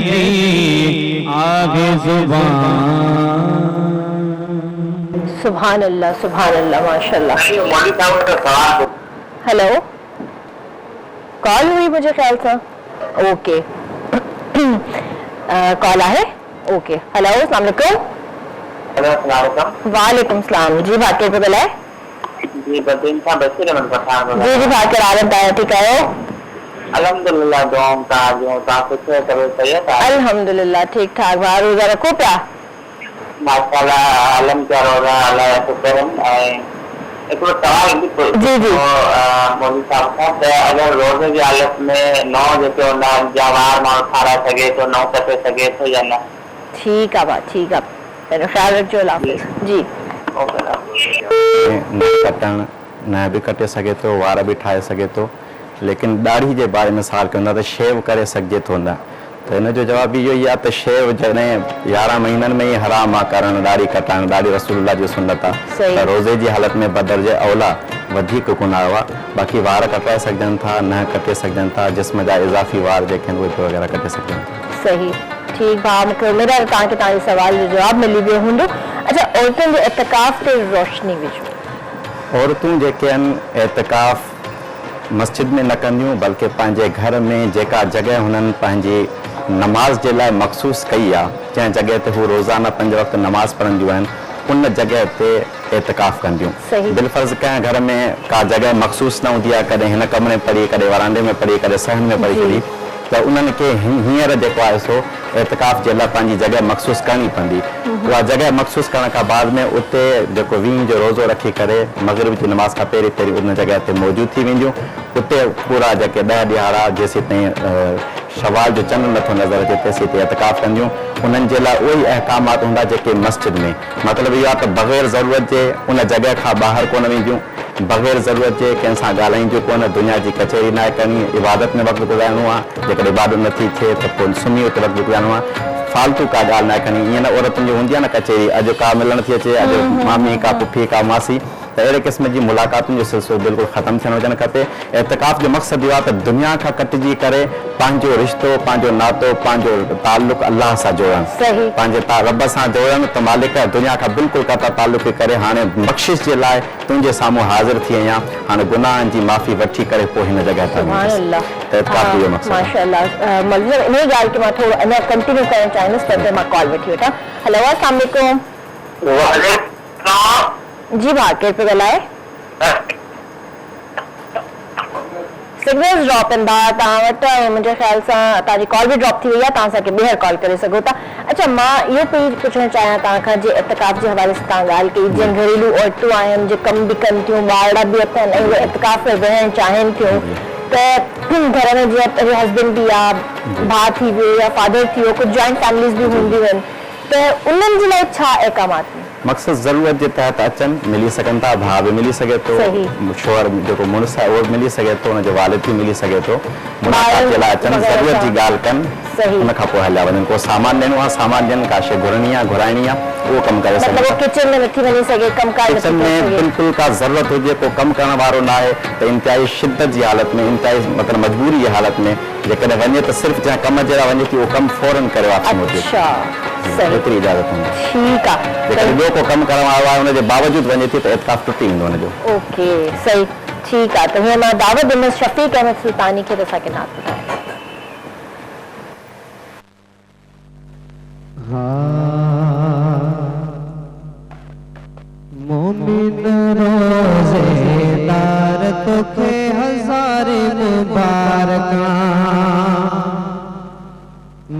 जी आगे जुबान सुभान अल्लाह माशाल्लाह। हेलो कॉल हुई मुझे ख्याल था। ओके कॉल है। ओके हेलो अस्सलाम वालेकुम। वालेकुम सलाम जी बात के बोला है जी बदीन साहब बशीर अहमद पठान जी बात कर आलम ताया ठीक है अल्हम्दुलिल्लाह दुआ ताजो ताफिक करे सही है अल्हम्दुलिल्लाह ठीक ठाक बाहर रोजा रखो पिया माशाल्लाह आलम क्या रोजा अल्लाह या शुक्र है एक सवाल भी कोई जी जी मौलवी साहब का अगर रोजे की हालत में 9 जैसे होना जवार मां खारा सके तो 9 कटे सके तो या ना ठीक है बात ठीक है मेरा ख्याल रखो अल्लाह हाफिज़ जी ओके न कटण न बि कटे सघे थो वार बि ठाहे सघे थो लेकिन दाढ़ी जे बारे में सवाल कंदा त शेव करे सघिजे थो न त हिन जो जवाब इहो ई आहे त शेव जॾहिं 11 महीननि में ई हराम आहे करणु दाढ़ी कटाइणु दाढ़ी रसूलुल्लाह जी सुन्नत आहे सही। त रोज़े जी हालत में बदरजे औला वधीक गुनाह आहे बाक़ी वार कटाए सघजनि था न कटे सघजनि था जिस्म जा इज़ाफ़ी वार जेके आहिनि उहे वग़ैरह कटे सघजनि था सही ठीक भाउ मूंखे उमेद आहे तव्हांखे तव्हांजे सवाल जो जवाबु मिली वियो हूंदो। अच्छा औरतुनि जे एतिकाफ़ ते रोशनी विझो औरतूं जेके आहिनि एतिकाफ़ मस्जिद में न कंदियूं बल्कि पंहिंजे घर में जेका जॻह हुननि पंहिंजी नमाज जे लाइ मख़सूस कई आहे जंहिं जॻह ते हू रोज़ाना 5 वक़्त नमाज़ पढ़ंदियूं आहिनि उन जॻह ते एतिकाफ़ कंदियूं सही। बिलफ़र्ज़ कंहिं घर में का जॻह मख़सूस न हूंदी आहे कॾहिं हिन कमरे में पढ़ी कॾहिं वरांडे में पढ़ी कॾहिं सहन में पढ़ी छॾी त उन्हनि खे हींअर जेको आहे सो एतिकाफ़ जे लाइ पंहिंजी जॻह मख़सूस करणी पवंदी उहा जॻह मख़सूस करण खां बाद में उते जेको 20 जो रोज़ो रखी करे मग़रिब जी नमाज़ खां पहिरीं पहिरीं उन जॻह ते मौजूदु थी वेंदियूं उते पूरा जेके 10 ॾियारा जेसीं ताईं शवाल जो चंड नथो नज़र अचे तेसीं ताईं एतिकाफ़ कंदियूं उन्हनि जे लाइ उहे ई अहकामात हूंदा जेके मस्जिद में मतिलबु इहो आहे त बग़ैर ज़रूरत जे उन जॻह खां ॿाहिरि कोन वेंदियूं बग़ैर ज़रूरत जे कंहिंसां ॻाल्हाईंदियूं कोन दुनिया जी कचहरी न करणी इबादत में वक़्तु गुज़ारिणो आहे जेकॾहिं इबादत नथी थिए त पोइ सुम्ही उते वक़्तु गुज़ारिणो आहे फालतू का ॻाल्हि न करणी ईअं न औरतुनि जी हूंदी आहे न कचहरी अॼु का मिलण थी अचे अॼु मामी का पुफी का मासी त अहिड़े क़िस्म जी मुलाक़ातुनि जो सिलसिलो बिल्कुलु ख़तमु थियणु हुजणु खपे एतिकाफ़ जो मक़सदु इहो आहे त दुनिया खां कटिजी करे पंहिंजो रिश्तो पंहिंजो नातो पंहिंजो ताल्लुक़ अलाह सां जोड़णु सही। पंहिंजे रब सां जोड़णु त मालिक दुनिया खां बिल्कुलु कता ताल्लुक़ करे हाणे बख़्शिश जे लाइ तुंहिंजे साम्हूं हाज़िर थी आहियां हाणे गुनाहनि जी माफ़ी वठी करे पोइ हिन जॻह ते सुभान अल्लाह त एतिकाफ़ जो मक़सदु आहे। माशाअल्लाह मौलवी साहब इन ॻाल्हि खे मां थोरो अञा कंटिन्यू करणु चाहींदुसि पर मां कॉल वठी वठां। हेलो अस्सलाम वालेकुम जी भाउ केरु पियो ॻाल्हाए सिग्नल्स ड्रॉप आहिनि भाउ तव्हां वटि ऐं मुंहिंजे ख़्याल सां तव्हांजी कॉल बि ड्रॉप थी वई आहे तव्हां असांखे ॿीहर कॉल करे सघो था। अच्छा मां इहो पई पुछणु चाहियां तव्हां खां जे एतिकाफ़ जे हवाले सां तव्हां ॻाल्हि कई जीअं घरेलू औरतूं आहिनि जे कमु बि कनि थियूं ॿार बि अथनि ऐं उहे एतिकाफ़ में वेहणु चाहिनि थियूं त घर में जीअं हस्बैंड बि आहे भाउ थी वियो या फादर थी वियो कुझु जॉइंट फैमिलीज़ बि हूंदियूं आहिनि त उन्हनि जे लाइ छा अहकामात आहिनि मक़सदु ज़रूरत जे तहत अचनि मिली सघनि था भाउ बि मिली सघे थो शोहर जेको मुड़ुसु आहे उहो बि मिली सघे थो हुनजो वालिद बि मिली सघे थो मुलाक़ात जे लाइ अचनि ज़रूरत जी ॻाल्हि कनि हुन खां पोइ हलिया वञनि को सामान ॾियणो आहे सामान ॾियनि का शइ घुरणी आहे घुराइणी आहे उहो कमु करे सघे मतलब किचन में नथी वञी सघे कमकार किचन में बिल्कुलु का ज़रूरत हुजे को कमु करण वारो न आहे त इंतिहाई शिद्दत जी हालत में इंतिहाई मतिलबु मजबूरी जी हालत में जेकॾहिं वञे त सिर्फ़ु जंहिं कम जे लाइ वञे थी उहो कमु फौरन करे वापसि मोटे अच्छा सही एतिरी इजाज़त हूंदी ठीक आहे जेकॾहिं ॿियो को कमु करणु वारो आहे हुनजे बावजूदि वञे थी त इत्काफ़ टुटी वेंदो हुनजो ओके सही ठीक आहे त हीअं मां दावत ॾींदसि शफ़ीक अहमद सुल्तानी खे त असांखे नात ॿुधाए मोमिन रोज़ेदार तोखे हज़ारे मुबारका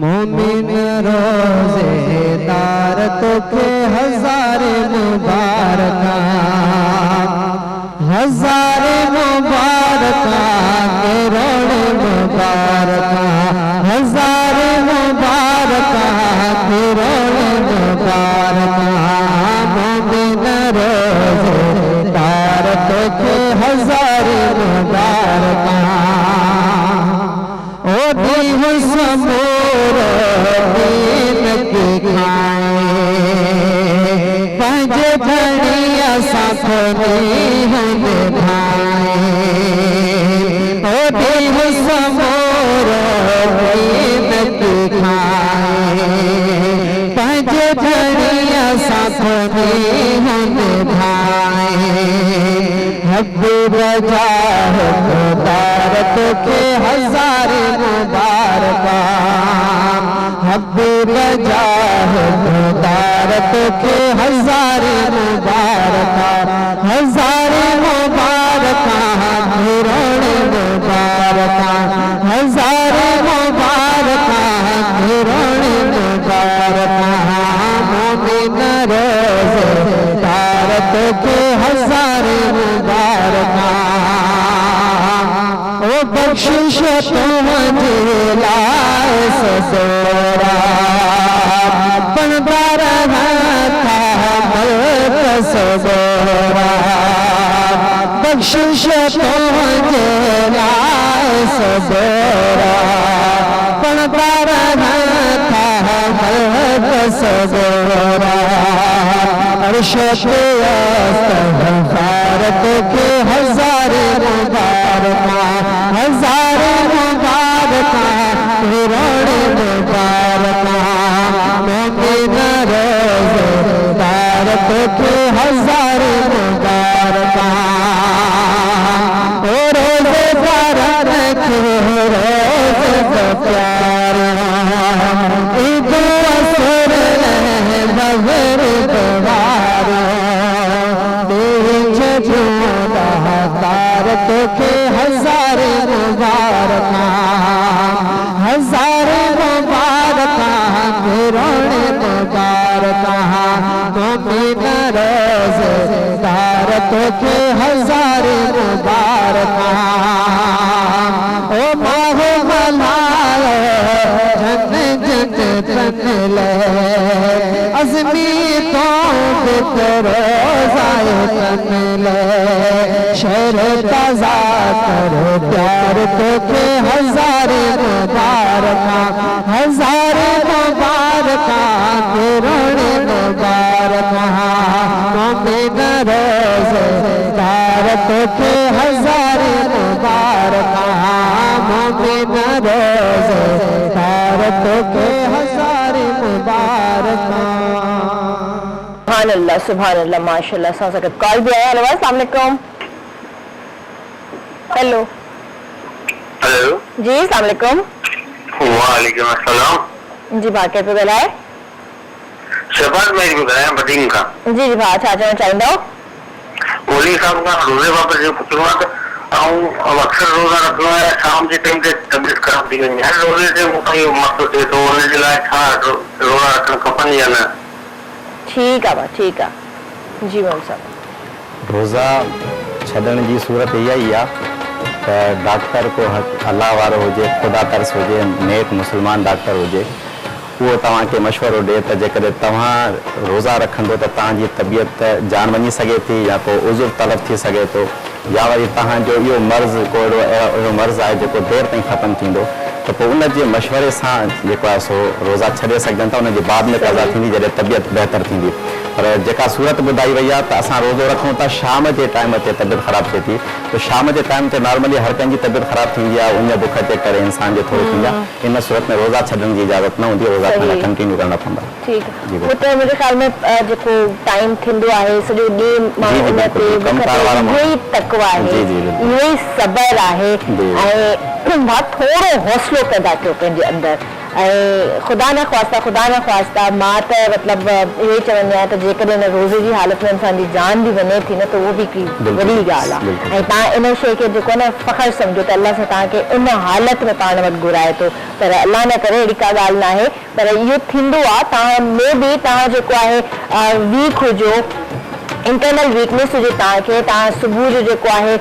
मोमिन रोज़ेदार तोखे हज़ारे मुबारका हज़ारे मुबारका करोड़ मुबारका हज़ारे मुबारका करोड़ मुबारका मोमिन रोज़ेदार तोखे हज़ारे मुबारका ओ दीव समूर दीन की खाए पंज धड़िया साथनी हमें भाए ओ दीव समूर दीन की खाए पंज धड़िया साथनी हमें भाए हब्बी रजा मुबारक के हज़ारे मुबारका हब्बी रजा मुबारक के हज़ारे मुबारका हज़ारे मुबारका करोड़ मुबारका हज़ारे मुबारका करोड़ मुबारका मोमिन रोज़ेदार तोखे हज़ारे मुबारका ओ बख्शिश तुझे लाए ससुरा बनदार था मल्क ससुरा बख्शिश तुझे लाए ससुरा बनदार था मल्क ससुरा अरशद अस्तग़फ़ार के हज़ारे मुबारका हज़ारे मुबारका करोड़ मुबारका मोमिन रोज़ेदार के हज़ारे मुबारका ओ रोज़ेदार रखे रोज़ का प्यार ईद असर बग़ैर दवार देख झूला तार तोखे हज़ारे मुबारका हज़ारे मुबारका करोड़ मुबारका मोमिन रोज़ेदार तोखे हज़ारे मुबारका ओ माहो मलायो जन जन तन ले अज़मी तो रोज़ाए तन ले शहर ताज़ा करो प्यार तोखे हज़ारे मुबारका हज़ारे मुबारका करोड़ मुबारका मोमिन रोज़ेदार तोखे हज़ारे मुबारका मोमिन रोज़ेदार तोखे हज़ारे मुबारका सुभान अल्लाह माशाल्लाह असां सां गॾु कॉल बि आया हलो अस्सलाम वालेकुम हेलो हेलो जी अस्सलाम वालेकुम वालेकुम अस्सलाम जी भाउ केरु पियो ॻाल्हाए शहबाज मेरी पियो ॻाल्हायां बदिंग खां जी जी भाउ छा चवणु चाहींदव मौलवी साहब खां रोज़े बाबति जो पुछिणो आहे त अक्सर रोज़ा रखणो आहे शाम जे टाइम ते तबियत ख़राब थी वेंदी आहे रोज़े ते मूंखे इहो मसइलो थिए थो हुनजे लाइ छा रोज़ा रखणु खपनि या न ठीक आहे भाउ ठीक आहे जी मोहन साहब रोज़ा छॾण जी सूरत इहा ई आहे त डॉक्टर को अल्लाह वारो हुजे ख़ुदा तरस हुजे नेक मुस्लमान डॉक्टर हुजे वो तव्हांखे मशवरो ॾिए त जेकॾहिं तव्हां रोज़ा रखंदो त तव्हांजी तबियत जान वञी सघे थी या को उज़ुर तलब थी सघे थो या वरी तव्हांजो इहो मर्ज़ को अहिड़ो मर्ज़ आहे जेको देरि ताईं ख़तमु थींदो त पोइ उनजे मशवरे सां जेको आहे सो रोज़ा छॾे सघजनि था उनजे बाद में क़ज़ा थींदी जॾहिं तबियत बहितर थींदी पर जेका सूरत ॿुधाई वई आहे त असां रोज़ो रखूं था शाम जे टाइम ते तबियत ख़राब थिए थी, तो शाम जे टाइम ते नॉर्मली हर कंहिंजी तबियत ख़राब थींदी आहे, उन बुख जे करे इंसान जो थोरो थींदी आहे। इन सूरत में रोज़ा छॾण जी इजाज़त न हूंदी, रोज़ा सही। कंटिन्यू करणा पवंदा। ठीक जी, वो तो मुझे ख्याल में जेको टाइम थींदो आहे सॼो ॾींहुं माण्हू जी, उन ते बिल्कुलु। बुख कमु ते करण वारा इहो ई तकवा आहे, जी, जी, बिल्कुलु। इहो ई सबर आहे जी। ऐं मां थोरो हौसलो पैदा कयो पंहिंजे अंदरि। ऐं ख़ुदा न ख़्वास्ता मां त मतिलबु इहो ई चवंदी आहियां त जेकॾहिं हिन रोज़े जी हालत में इंसान जी जान बि वञे थी न त उहो बि हिकिड़ी वॾी ॻाल्हि आहे। बिल्कुलु। ऐं तव्हां इन शइ खे जेको आहे न फ़ख़्रु सम्झो त अलाह सां तव्हांखे इन हालत में पाण वटि घुराए थो, पर अलाह न करे अहिड़ी का ॻाल्हि न आहे, पर इहो थींदो आहे तव्हां में बि तव्हां जेको आहे वीक हुजो, इंटरनल वीकनेस हुजे तव्हांखे, तव्हां सुबुह जो जेको आहे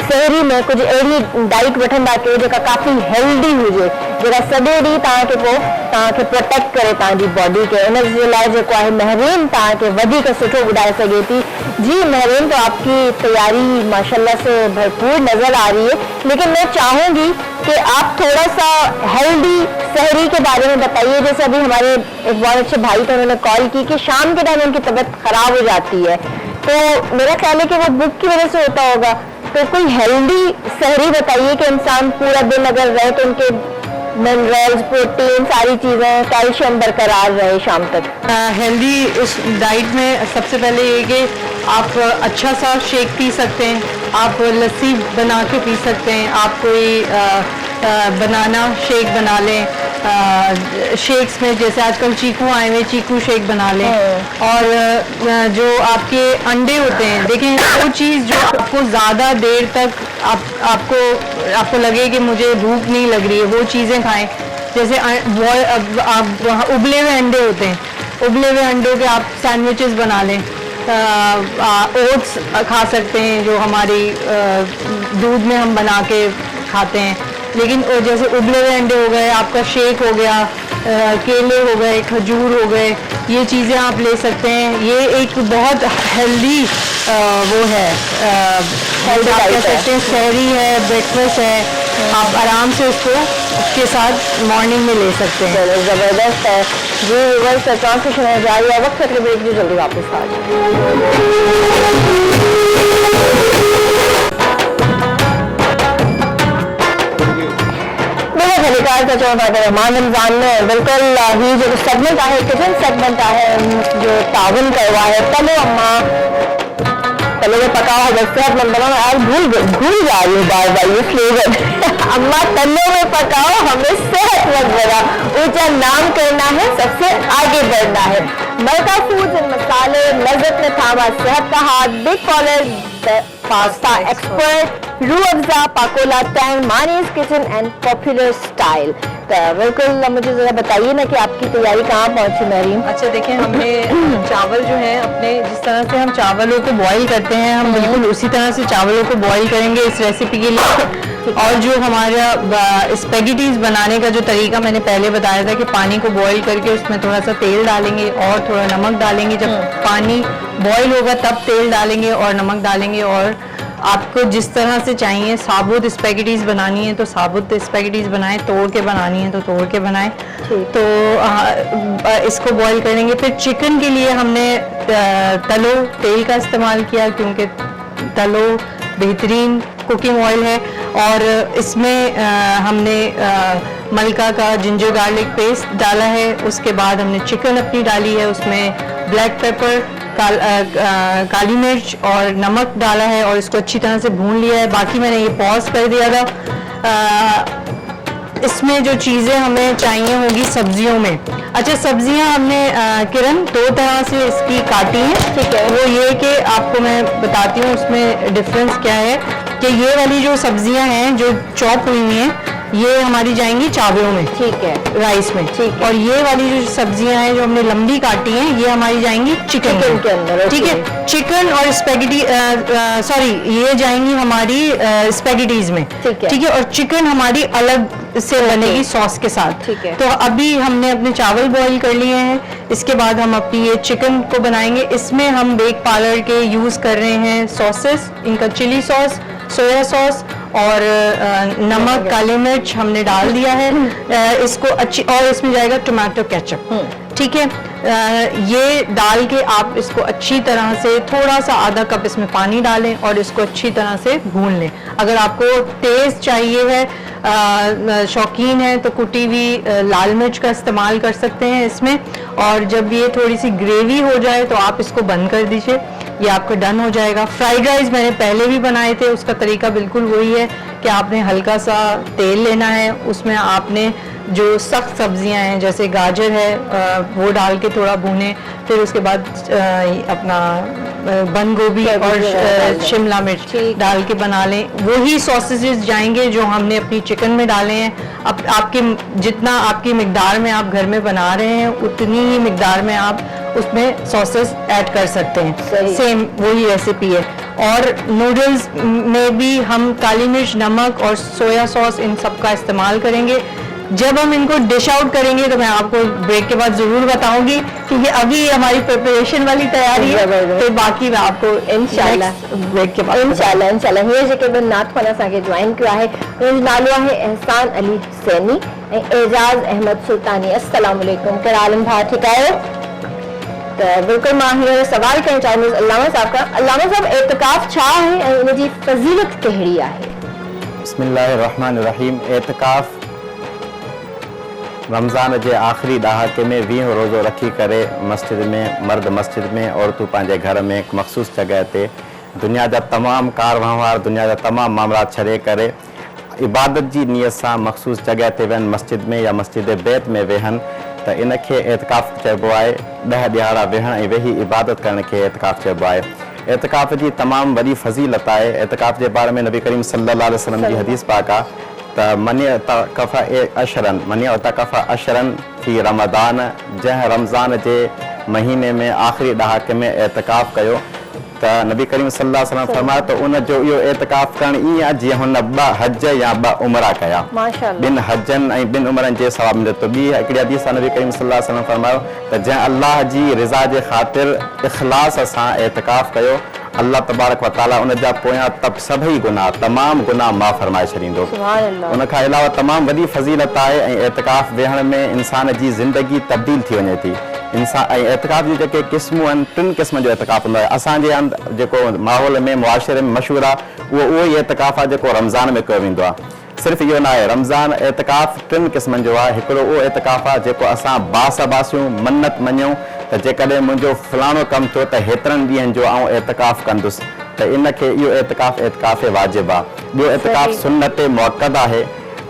सहरी में कुछ अहिड़ी डाइट वठंदा कयो जेका काफ़ी हेल्दी हुजे, जेका सॼो ॾींहुं तव्हांखे पोइ तव्हांखे प्रोटेक्ट करे तव्हांजी बॉडी खे। इन जे लाइ जेको आहे महरीन तव्हांखे वधीक सुठो ॿुधाए सघे थी। जी महरीन, तो आपकी तैयारी माशाल्लाह से भरपूर नजर आ रही है, लेकिन मैं चाहूंगी कि आप थोड़ा सा हेल्दी सहरी के बारे में बताइए। जैसे अभी हमारे एक बहुत अच्छे भाई थे, उन्होंने कॉल की कि शाम के टाइम उनकी तबीयत खराब हो जाती है, तो मेरा ख्याल है कि वो भूख की वजह से होता होगा, तो कोई हेल्दी सहरी बताइए कि इंसान पूरा दिन अगर रहे तो उनके मिनरल्स, प्रोटीन, सारी चीज़ें, कैल्शियम बरकरार रहे शाम तक। हेल्दी उस डाइट में सबसे पहले ये कि आप अच्छा सा शेक पी सकते हैं, आप लस्सी बना के पी सकते हैं, आप कोई बनाना शेक बना लें, शेक्स में जैसे आजकल चीकू आए हुए, चीकू शेक बना लें। और जो आपके अंडे होते हैं, देखें वो चीज़ जो आपको ज़्यादा देर तक आपको लगे कि मुझे भूख नहीं लग रही है, वो चीज़ें खाएं। जैसे आप उबले हुए अंडे होते हैं, उबले हुए अंडों के आप सैंडविचेस बना लें। ओट्स खा सकते हैं जो हमारी दूध में हम बना के खाते हैं, लेकिन जैसे उबले हुए अंडे हो गए, आपका शेक हो गया, केले हो गए, खजूर हो गए, ये चीज़ें आप ले सकते हैं। ये एक बहुत हेल्दी वो है, आप कह सकते हैं सहरी है, ब्रेकफास्ट है, आप आराम से उसके साथ मॉर्निंग में ले सकते हैं। ज़बरदस्त है जी। बस ट्रांसलेशन है जारी है, वक्त तक ब्रेक जी, जल्दी वापस आ रहमान रमज़ान में बिल्कुल ही जो सेगमेंट है किचन सेगमेंट है जो तावन करवा है तलो अम्मा तलो में पका हो बस सेहतमंद बनाओ। आज भूल जा रही हूँ बार बार ये फ्लेवर अम्मा तलो में पकाओ हमें सेहतमंद बनाओ, ऊंचा नाम करना है, सबसे आगे बढ़ना है। मलका फूड्स एंड मसाले लज्जत में थामा सेहत का हाथ, big collar pasta expert, Rooh Afza, Pakola Tang, मानीज किचन एंड पॉपुलर स्टाइल। तो बिल्कुल मुझे ज़रा बताइए ना कि आपकी तैयारी कहाँ पहुँची महरीन? अच्छा देखें, हमने चावल जो है अपने जिस तरह से हम चावलों को बॉईल करते हैं, हम बिल्कुल उसी तरह से चावलों को बॉईल करेंगे इस रेसिपी के लिए। और जो हमारा स्पेगेटीज बनाने का जो तरीका मैंने पहले बताया था कि पानी को बॉईल करके उसमें थोड़ा सा तेल डालेंगे और थोड़ा नमक डालेंगे, जब पानी बॉईल होगा तब तेल डालेंगे और नमक डालेंगे। और आपको जिस तरह से चाहिए, साबुत स्पेगेटीज बनानी है तो साबुत स्पेगेटीज बनाएं, तोड़ के बनानी है तो तोड़ के बनाएं। तो इसको बॉईल करेंगे। फिर चिकन के लिए हमने तलो तेल का इस्तेमाल किया, क्योंकि तलो बेहतरीन कुकिंग ऑयल है। और इसमें हमने मलका का जिंजर गार्लिक पेस्ट डाला है, उसके बाद हमने चिकन अपनी डाली है, उसमें ब्लैक पेपर, काली मिर्च और नमक डाला है और इसको अच्छी तरह से भून लिया है। बाकी मैंने ये पॉज कर दिया था। इसमें जो चीज़ें हमें चाहिए होगी सब्जियों में, अच्छा सब्जियां हमने किरण दो तरह से इसकी काटी हैं, ठीक है। वो ये कि आपको मैं बताती हूँ उसमें डिफरेंस क्या है कि ये वाली जो सब्जियां हैं जो चॉप हुई हैं ये हमारी जाएंगी चावलों में, ठीक है, राइस में, ठीक। और ये वाली जो सब्जियां हैं जो हमने लंबी काटी हैं ये हमारी जाएंगी चिकन के अंदर, ठीक है। चिकन और स्पेगेटी ये जाएंगी हमारी स्पेगेटीज में, ठीक है। और चिकन हमारी अलग से बनेगी सॉस के साथ, ठीक है। तो अभी हमने अपने चावल बॉईल कर लिए हैं, इसके बाद हम अपनी ये चिकन को बनाएंगे। इसमें हम बेक पार्लर के यूज कर रहे हैं सॉसेस, इनका चिली सॉस, सोया सॉस और नमक, काली मिर्च हमने डाल दिया है इसको अच्छी, और इसमें जाएगा टोमेटो केचप, ठीक है। ये डाल के आप इसको अच्छी तरह से थोड़ा सा आधा कप इसमें पानी डालें और इसको अच्छी तरह से भून लें। अगर आपको तेज़ चाहिए है, शौकीन है, तो कुटी हुई लाल मिर्च का इस्तेमाल कर सकते हैं इसमें। और जब ये थोड़ी सी ग्रेवी हो जाए तो आप इसको बंद कर दीजिए, ये आपका डन हो जाएगा। फ्राइड राइस मैंने पहले भी बनाए थे, उसका तरीका बिल्कुल वही है कि आपने हल्का सा तेल लेना है, उसमें आपने जो सख्त सब्जियां हैं जैसे गाजर है वो डाल के थोड़ा भूने, फिर उसके बाद अपना बंद गोभी और शिमला मिर्च डाल के बना लें। वही सॉसेजेस जाएंगे जो हमने अपनी चिकन में डाले हैं। अब आपके जितना आपकी मिकदार में आप घर में बना रहे हैं उतनी ही मिकदार में आप उसमें सॉसेस ऐड कर सकते हैं। सेम वही रेसिपी है। और नूडल्स में भी हम काली मिर्च, नमक और सोया सॉस इन सब का इस्तेमाल करेंगे। जब हम इनको डिश आउट करेंगे तो मैं आपको ब्रेक के बाद जरूर बताऊंगी, क्योंकि अभी हमारी प्रिपरेशन वाली तैयारी है, फिर बाकी मैं आपको इंशाल्लाह ब्रेक के बाद इंशाल्लाह हीअ जेके ॿिनि नातख़ुनि असांखे ज्वाइन कयो आहे उनजो नालो आहे एहसान अली सैनी ऐं एजाज़ अहमद सुल्तानी। अस्सलाम वालेकुम, कहिड़ा आलम भाउ, ठीकु आहियो? तो बिल्कुलु मां हींअर सवाल करणु चाहींदुसि अल्लामा साहब खां। अल्लामा साहब, एतिकाफ़ छा आहे ऐं उनजी फ़ज़ीलत कहिड़ी आहे? बिस्मिल्लाहिर्रहमानिर्रहीम। एतिकाफ़ रमज़ान के आख़िरी ॾहाके में 20 रोज़ो रखी करे मस्जिद में, मर्द मस्जिद में, औरतूं पंहिंजे घर में एक मखसूस जगह ते दुनिया जा तमाम कार वहिंवार, दुनिया जा तमाम मामला छॾे करे इबादत जी नियत सां मखसूस जगह ते वेहनि, मस्जिद में या मस्जिद बैत में वेहनि, त इनखे एतिकाफ़ चइबो आहे। 10 ॾियारा वेहण ऐं वेही इबादत करण खे एतिकाफ़ चइबो आहे। एतिकाफ़ जी तमामु वॾी फ़ज़ीलत आहे। एतिकाफ़ जे बारे में नबी करीम सल्लल्लाहु अलैहि वसल्लम जी हदीस पाक आहे त मनिय तकफ़ा अशरन फी रमज़ान, जंहिं रमज़ान जे महीने में आख़िरी ॾहाके में एतिकाफ़ कयो त नबी करीम सल्लल्लाहु अलैहि वसल्लम फरमायो त उनजो इहो एतिकाफ़ करणु ईअं आहे जीअं हुन 2 हज या 2 उमरा कया। ॿिनि हजनि ऐं 2 उमरनि जे सवाब मिले थो। ॿी हिकिड़ी हदीस नबी करीम सल्लल्लाहु अलैहि वसल्लम फरमायो त जंहिं अल्लाह जी रिज़ा जे ख़ातिर इख़लास सां एतिकाफ़ कयो, अल्लाह तबारक व ताला उन जा पोयां सभई गुनाह, तमाम गुनाह माफ़ फरमाए छॾींदो। उन खां अलावा तमामु वॾी फ़ज़ीलत आहे ऐं एतिकाफ़ वेहण में इंसान जी ज़िंदगी तब्दील थी वञे थी। इंसान ऐं एतिकाफ़ जी जेके क़िस्मूं आहिनि, 3 क़िस्म जो एतिकाफ़ हूंदो आहे। असांजे हंधि जेको माहौल में, मुआशिरे में मशहूरु आहे उहो ई एतिकाफ़ आहे जेको रमज़ान में कयो वेंदो आहे। सिर्फ़ु इहो न आहे, रमज़ान एतिकाफ़ 3 क़िस्मनि जो आहे। हिकिड़ो उहो एतिकाफ़ आहे जेको असां बास बासियूं, मन्नत मञूं त जेकॾहिं मुंहिंजो फलाणो कमु थियो त हेतिरनि ॾींहंनि जो आउं एतिकाफ़ कंदुसि, त इनखे इहो एतिकाफ़ वाजिब आहे। ॿियो एतिकाफ़ सुन्नत मुअक्कद आहे,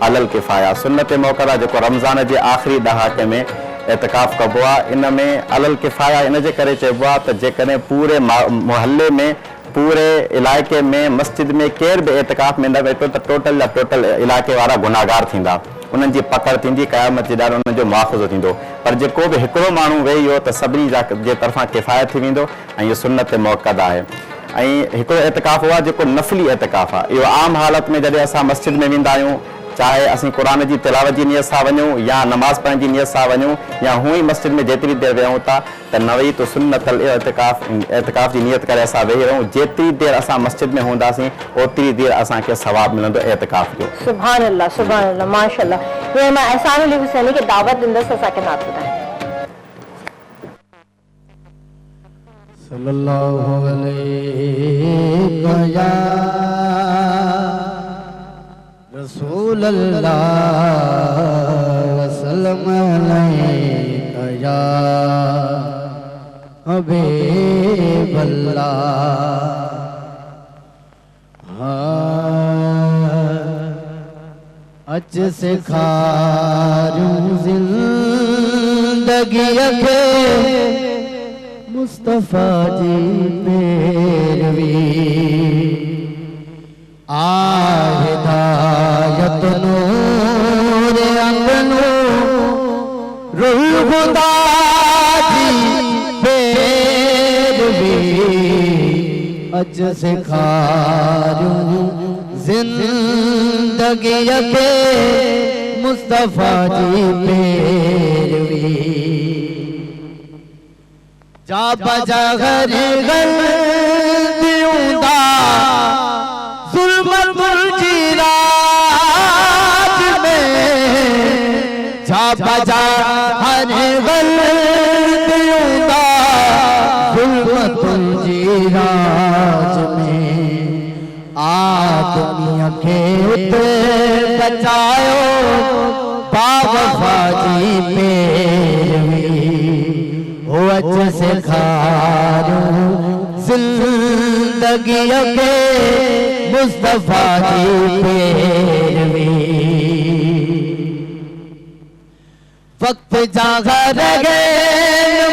अलल किफ़ाया। सुन्नत मुअक्कद जेको रमज़ान जे आख़िरी ॾहाके में एतिकाफ़ कबो आहे, इन में अलल किफ़ाया इन जे करे चइबो आहे त जेकॾहिं पूरे मुहल्ले में, पूरे इलाइक़े में, मस्जिद में केर बि एतिकाफ़ में न वेठो त टोटल जा टोटल इलाइक़े वारा गुनाहगार थींदा, उन्हनि जी पकड़ थींदी, क़यामत जे ॾींहुं उन्हनि जो मुआख़ज़ो थींदो। पर जेको बि हिकिड़ो माण्हू वेही वियो त सभिनी जे तरफ़ां किफ़ायत थी वेंदो ऐं इहो सुन्नत मुअक्कद आहे। ऐं हिकिड़ो एतिकाफ़ आहे जेको नफ़ली एतिकाफ़ आहे। इहो आम हालत में जॾहिं असां मस्जिद में वेंदा आहियूं, चाहे असीं क़ुरान जी तिलावत जी नियत सां वञूं या नमाज़ पढ़ण जी नियत सां वञूं या हूअं ई मस्जिद में जेतिरी देरि वेहूं था, त नवई तो सुन्नतल एतिकाफ़ जी नियत करे असां वेही रहूं। जेतिरी देरि असां मस्जिद में हूंदासीं ओतिरी देरि असांखे सवाब मिलंदो एतिकाफ़ जो। सुभान अल्लाह, सुभान अल्लाह, माशाअल्लाह। ये मां एहसान अली हुसैनी खे दावत ॾींदसि, असांखे नात ॿुधाए। सल्लल्लाहु अलैहि या रसूल अल्लाह वसल्लम अलैका या हबीब अल्लाह। अज सिखारूं जिंदगी के मुस्तफा जी पैरवी, हिदायत नूर अंगनू रूह खुदा जी पैरवी। अज सिखारूं जिंदगी के मुस्तफा जी पैरवी। जा बजा घर गंदियूंदा जुल्मतुल जिरात में, जा बजा हर गंदियूंदा राज में आदमी के बचायो बावफा जी पेरवी हो अच्छे से खारो जिंदगी के मुस्तफा जी पेरवी वक्त जागा रगे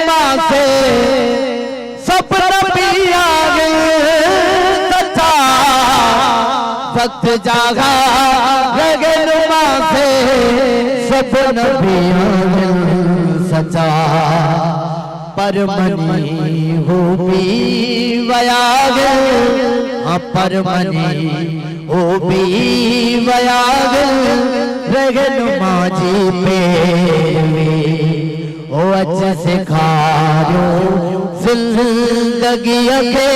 माँ से सपना भी आ गए सच्चा वक्त जागा रगे माँ से सपना भी आ गए सच्चा पर मनी हो भी वयाग पर मनी हो भी वयाग रगन माजी पेरवी ओ अच्छे से खारो जिंदगी के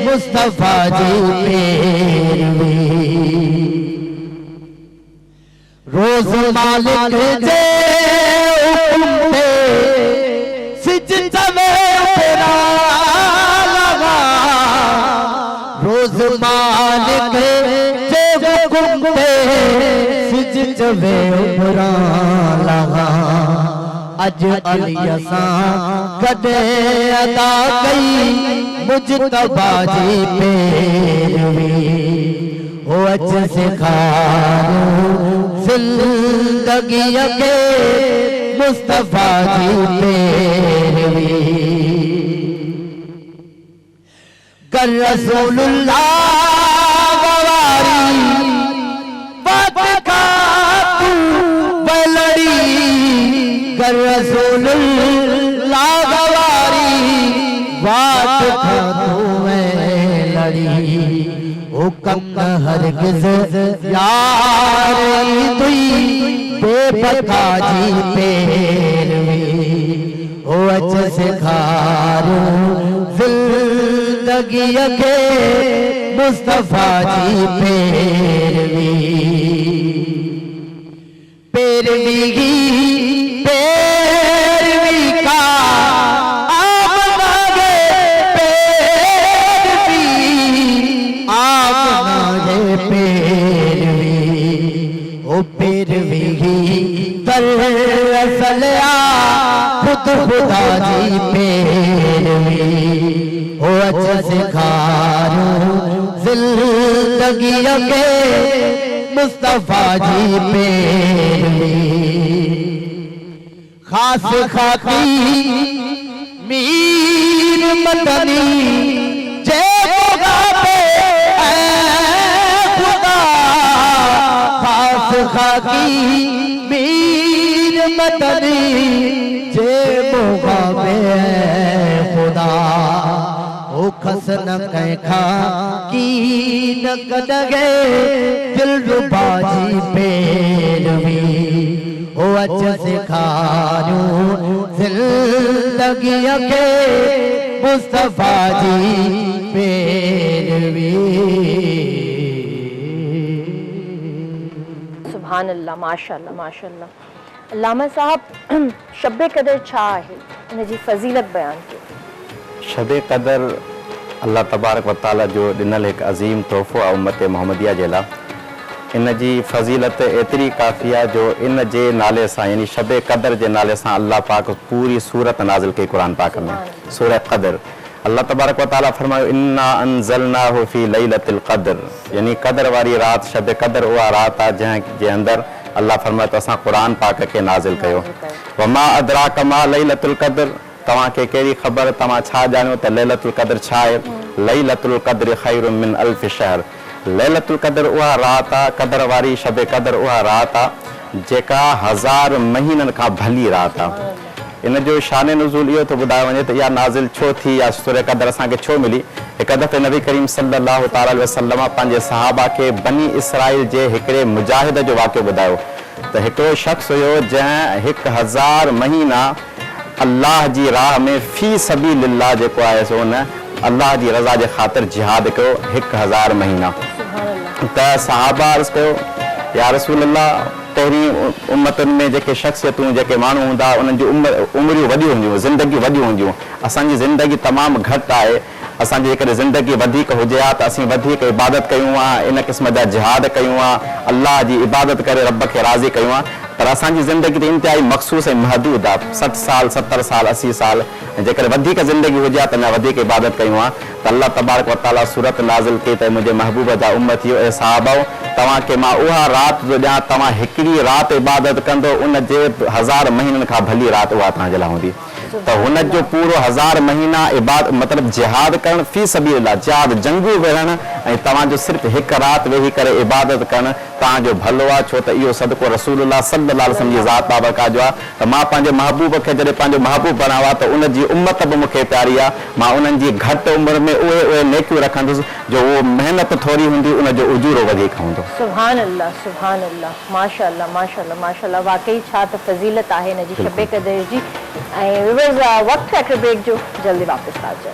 मुस्तफा जी पेरवी रोज मालिक जे हुक्म सिजदे तेरा लगा रोज मालिक जे हुक्म सिजदे तेरा लगा अज अलियसा कदे अदा कई मुजतबा जी पेरवी हो अच्छे से खारो जिंदगी के मुस्तफा जी पेरवी कर रसूलुल्लाह गवारी बात का तू बलड़ी कर रसूलुल्लाह गवारी बात का तू लड़ी ओ कम न हरगिज यार तुई बेपता जी पेरवी ओ अच्छे से खारो जिंदगी के मुस्तफा जी पेरवी पेरवी पेरवी का आप लागे पेरवी आप लागे पेरवी ओ पेरवी दरअसल खुद खुदा जी पेरवी ओ अच्छे से खारो जिंदगी के मुस्तफा जी पेरवी खास खाती मीर मदनी जय खुदा पे ऐ खुदा खास खाती मीर मदनी जय खुदा पे ऐ खुदा ओ खस न कैखा की न कदगे दिल रुबा जी पेरवी ओ अच्छे से खारो जिंदगी के मुस्तफा जी पेरवी सुभान अल्लाह माशाअल्लाह माशाअल्लाह अल्लामा साहब शब कदर छा है इन जी फजीलत बयान की शब कदर अल्लाह तबारक व ताला जो ॾिनल हिकु अज़ीम तोहफ़ो आहे उम्मत मोहम्मदिया जे लाइ इन जी फज़ीलत एतिरी काफ़ी आहे जो इन जे नाले सां यानी शब कदर जे नाले सां अल्लाह पाक पूरी सूरत नाज़िल कई क़ुरान पाक में सूरह क़दर अल्लाह तबारक व ताला फरमायो इन्ना अंज़लनाहु फ़ी लैलतिल क़दर यानी क़दर वारी राति शब कदर उहा राति आहे जंहिंजे अंदरि अल्लाह फरमायो त असां क़ुरान पाक खे नाज़िल कयो वमा अदराक मा लैलतुल क़दर तव्हांखे कहिड़ी ख़बर तव्हां छा ॼाणियो त लैलतुल क़दर छा आहे लैलतुल क़दर खैरुम मिन अल्फ शहर लैलतुल क़दर उहा राति आहे क़दर वारी शब कदर उहा राति आहे जेका 1000 महीननि खां भली राति आहे इन जो शान नुज़ूल इहो थो ॿुधायो वञे त इहा नाज़िल छो थी या सूरह क़दर असांखे छो मिली हिकु दफ़े नबी करीम सल्लल्लाहु तआला अलैहि वसल्लम पंहिंजे सहाबा खे बनी इसराइल जे हिकिड़े मुजाहिद जो वाक़ियो ॿुधायो त हिकिड़ो शख़्स हुयो जंहिं 1000 महीना अल्लाह जी राह में फी सबीलिल्लाह जेको आहे सो हुन अल्लाह जी रज़ा जे ख़ातिर जिहाद कयो 1000 महीना त सहाबा अर्ज़ कयो या रसूल अल्लाह पहिरीं उम्मतुनि में जेके शख़्सियतूं जेके माण्हू हूंदा उन्हनि जी उमिरियूं वॾियूं हूंदियूं ज़िंदगियूं वॾियूं हूंदियूं असांजी ज़िंदगी तमामु घटि आहे असांजी जेकॾहिं ज़िंदगी वधीक हुजे हा त असीं वधीक इबादत कयूं हा, इन क़िस्म जा जिहाद कयूं हा, अल्लाह जी इबादत करे रब खे राज़ी कयूं हा। पर असांजी ज़िंदगी त इंतिहाई मख़सूस ऐं महदूद आहे, 60 साल 70 साल 80 साल, जेकॾहिं वधीक ज़िंदगी हुजे हा त अञा वधीक इबादत कयूं हा। त अल्लाह तबारक व तआला सूरत नाज़िल कई त मुंहिंजे महबूब जा उम्मतियो ऐं सहाबाओ, तव्हांखे मां उहा राति जो ॾियां, तव्हां हिकिड़ी राति इबादत कंदो, उन जे 1000 महीननि खां भली राति उहा तव्हांजे लाइ हूंदी। त हुन जो पूरो 1000 महीना इबादत मतिलबु जिहाद करणु फी सबीलिल्लाह, जिहाद जंगू विढ़णु ऐं तव्हांजो सिर्फ़ु हिकु राति वेही करे इबादत करणु तव्हांजो भलो आहे, छो त इहो सदको रसूलुल्लाह सल्लल्लाहु अलैहि वसल्लम जी ज़ात बाबरकात जो आहे। त मां पंहिंजे महबूब खे जॾहिं पंहिंजो महबूब बणावा त उन जी उम्मत बि मूंखे प्यारी आहे। मां उन्हनि जी घटि उमिरि में उहे नेकियूं रखंदुसि जो उहो महिनत थोरी हूंदी, उन जो उजूरो वधीक हूंदो। सुभान अल्लाह, सुभान अल्लाह, माशाअल्लाह, माशाअल्लाह, माशाअल्लाह, वाकई छा त फज़ीलत आहे हिन जी शब क़दर जी। ऐं वक़्तु फैक्टर ब्रेक जो, जल्दी वापसि आ जाए।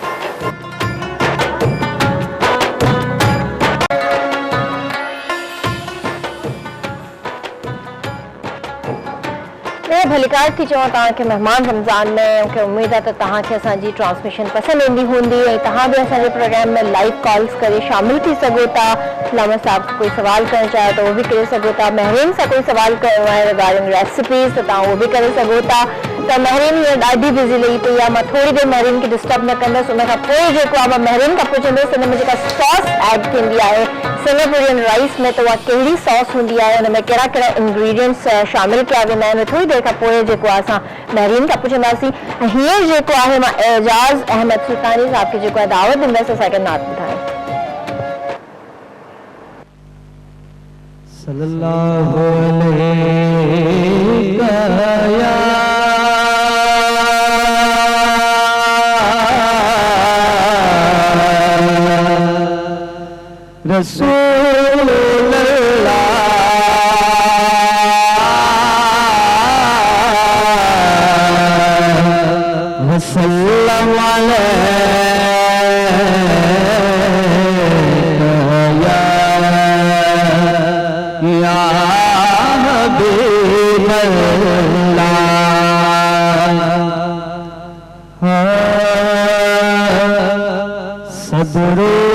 भलीकार थी चवां तव्हांखे महिमान रमज़ान में, मूंखे उमेद आहे त तव्हांखे असांजी ट्रांसमिशन पसंदि ईंदी हूंदी ऐं तव्हां बि असांजे प्रोग्राम में लाइव कॉल्स करे शामिल थी सघो था। लामा साहब कोई सवाल करणु चाहे त उहो बि करे सघो था। महरीन सां कोई सवाल करिणो आहे रिगार्डिंग रेसिपीज़ त तव्हां उहो बि करे सघो था। त महरीन हीअं ॾाढी बिज़ी लही पई आहे, मां थोरी देरि महरीन खे डिस्टर्ब न कंदसि। उन खां पोइ जेको आहे मां महरीन खां पुछंदसि हिन में जेका सॉस ऐड थींदी आहे सिंगापुरियन राइस में, त उहा कहिड़ी सॉस हूंदी आहे, हुन में कहिड़ा कहिड़ा इंग्रीडियंट्स शामिल कया वेंदा आहिनि। थोरी देरि खां पोइ जेको आहे असां महरीन खां पुछंदासीं। ऐं हींअर जेको आहे मां एजाज़ अहमद सुल्तानी साहब खे जेको आहे दावत ॾींदसि असांखे नात ॿुधाइण। सल्लल्लाहु अलैहि या रसूल अल्लाह वसल्लम अलैका या हबीब अल्लाह सदरुल्लाह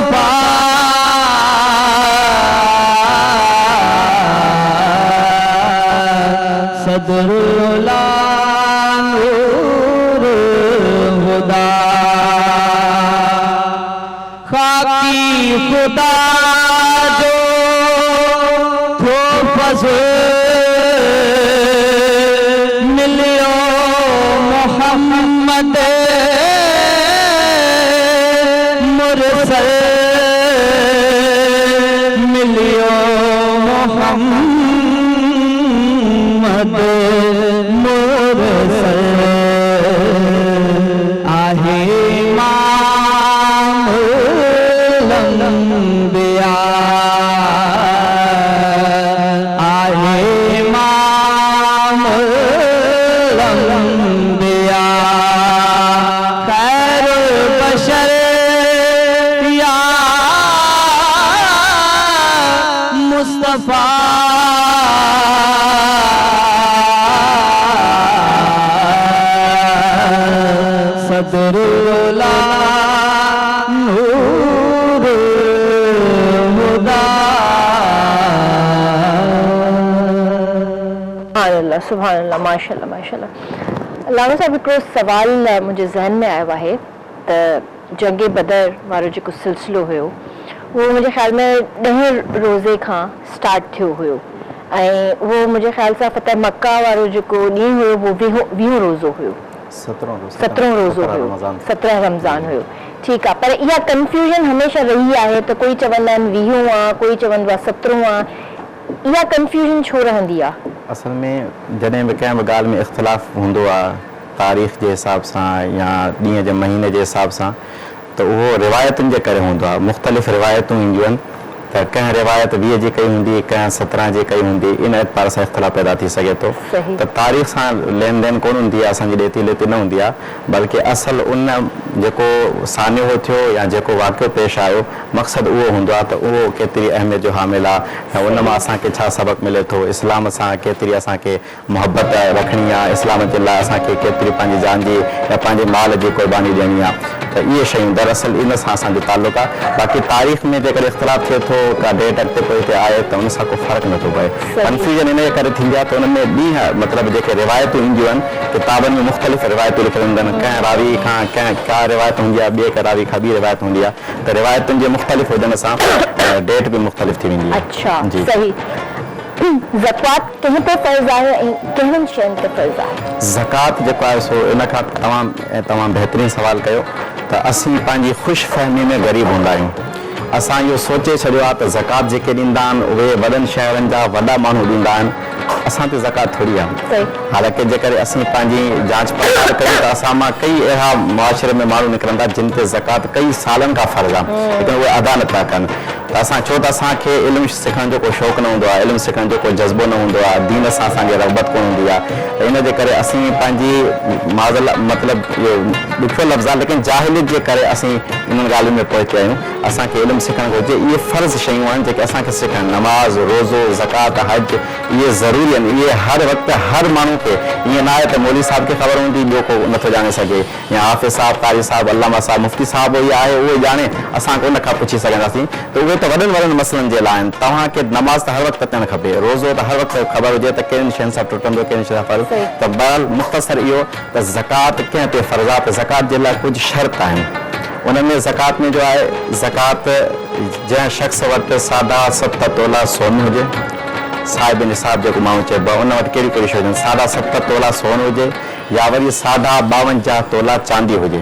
मुस्तफा सदरुल्ला नूर खुदा खाकी खुदा जो थो फज़ल मिलियो मोहम्मद मुरसल मिलियो मोहम्मद मुरसल आहे इमामुल अंबिया आहे इमामुल अंबिया खैरुल बशर या मुस्तफा सदरुल्ला नूर खुदा सुभान अल्लाह माशाल्लाह माशाल्लाह। लामा साहब हिकिड़ो सवाल मुंहिंजे ज़हन में आयो आहे त जंग बदर वारो जेको सिलसिलो हुयो उहो मुंहिंजे ख़्याल में 10 रोज़े खां स्टार्ट थियो हुयो ऐं उहो मुंहिंजे ख़्याल सां फतह मक्का वारो जेको ॾींहुं हुयो उहो 20 रोज़ो हुयो 17 रोज़ो हुयो 17 रमज़ान हुयो। ठीकु आहे, पर इहा कंफ्यूजन हमेशह रही आहे त कोई चवंदा आहिनि 20 आहे, कोई चवंदो आहे 17 आहे, इहा कंफ्यूजन छो रहंदी आहे? असल में जॾहिं बि कंहिं बि ॻाल्हि में इख़्तिलाफ़ हूंदो आहे तारीख़ जे हिसाब सां या ॾींहं जे महीने जे हिसाब सां त उहो रिवायतुनि जे करे हूंदो आहे। मुख़्तलिफ़ रिवायतूं ईंदियूं आहिनि त कंहिं रिवायत 20 जी कई हूंदी, कंहिं 17 जी कई हूंदी, इन एतबार सां इख़्तिलाफ़ पैदा थी सघे थो। त तारीख़ सां लेन देन कोन हूंदी आहे, असांजी ॾेती लेती न हूंदी आहे, बल्कि असल उन जेको सान्हो थियो या जेको वाक़ियो पेश आयो मक़सदु उहो हूंदो आहे त उहो केतिरी अहमियत जो हामिल आहे ऐं उन मां असांखे छा सबक़ु मिले थो, इस्लाम सां केतिरी असांखे मुहबत रखणी आहे, इस्लाम जे लाइ असांखे केतिरी पंहिंजी जान जी या पंहिंजे माल जी क़ुर्बानी ॾियणी आहे। त इहे शयूं दरअसल इन सां असांजो ताल्लुक़ु आहे। बाक़ी तारीख़ में जेकर इख़्तिलाफ़ थिए थो का डेट अॻिते पोइ हिते आहे त उन सां को फ़र्क़ु नथो पए। कंफ्यूजन इन जे करे थींदी आहे त उन में ॾींहं मतिलबु जेके रिवायतूं ईंदियूं आहिनि किताबनि में मुख़्तलिफ़ रिवायतूं लिखियलु हूंदियूं आहिनि, कंहिं रावी खां कंहिं का रिवायत हूंदी आहे, ॿिए रावी खां ॿी रिवायत हूंदी आहे, त रिवायतुनि जे मुख़्तलिफ़ हुजण सां डेट बि मुख़्तलिफ़ थी वेंदी आहे। अच्छा सही। ज़कात कंहिं ते फ़र्ज़ आहे ऐं कहिड़नि शयुनि ते फ़र्ज़ आहे? ज़कात जेको आहे सो इन खां तमामु बहितरीनु सवाल कयो त असीं पंहिंजी ख़ुशि फ़हमी में ग़रीब हूंदा आहियूं। असां इहो सोचे छॾियो आहे त ज़कात जेके ॾींदा आहिनि उहे वॾनि शहरनि जा वॾा माण्हू ॾींदा आहिनि, असां ते ज़कात थोरी आहे। हालांकि जेकर असीं पंहिंजी जांच पड़ताल कयूं त असां मां कई अहिड़ा मुआशिरे में माण्हू निकिरंदा जिन ते ज़कात कई सालनि खां फ़र्ज़ु आहे लेकिन उहे अदा नथा कनि। त असां छो त असांखे इल्मु सिखण जो को शौक़ु न हूंदो आहे, इल्मु सिखण जो को जज़्बो न हूंदो आहे, दीन सां असांखे रग़बत कोन हूंदी आहे, त इन जे करे असीं पंहिंजी माज़ल मतिलबु इहो ॾुखियो लफ़्ज़ आहे लेकिन जाहिलियत जे करे असीं इन्हनि ॻाल्हियुनि में पहुची आहियूं। असांखे इल्मु सिखणु घुरिजे, इहे फ़र्ज़ शयूं आहिनि जेके असांखे सिखणु, नमाज़, रोज़ो, ज़कात, हज, इहे ज़रूरी आहिनि। इहे हर वक़्तु हर माण्हू खे ईअं न आहे त मौलवी साहिब खे ख़बर हूंदी ॿियो को नथो ॼाणे सघे, या हाफ़िज़ साहिब, कारी साहिब, अल्लामा साहिब, मुफ़्ती साहिब इहे आहे उहो ॼाणे, असां उन खां पुछी सघंदासीं। त उहे त वॾनि वॾनि मसइलनि जे लाइ आहिनि। तव्हांखे नमाज़ त हर वक़्तु पढ़णु खपे, रोज़ो त हर वक़्तु ख़बर हुजे त कहिड़ियुनि शयुनि सां टुटंदो, कहिड़ियुनि शयुनि सां फ़र्ज़ु। त बहरहाल मुख़्तसर इहो त ज़कात कंहिं ते फ़र्ज़ु आहे त ज़कात जे लाइ कुझु शर्त आहिनि। उन में ज़कात में जो आहे ज़कात जंहिं शख़्स वटि 7.5 तोला सोन हुजे, साहिब निसाब जेको माण्हू चइबो आहे, उन वटि कहिड़ी कहिड़ी शयूं आहिनि, 7.5 तोला सोन हुजे या वरी 52 तोला चांदी हुजे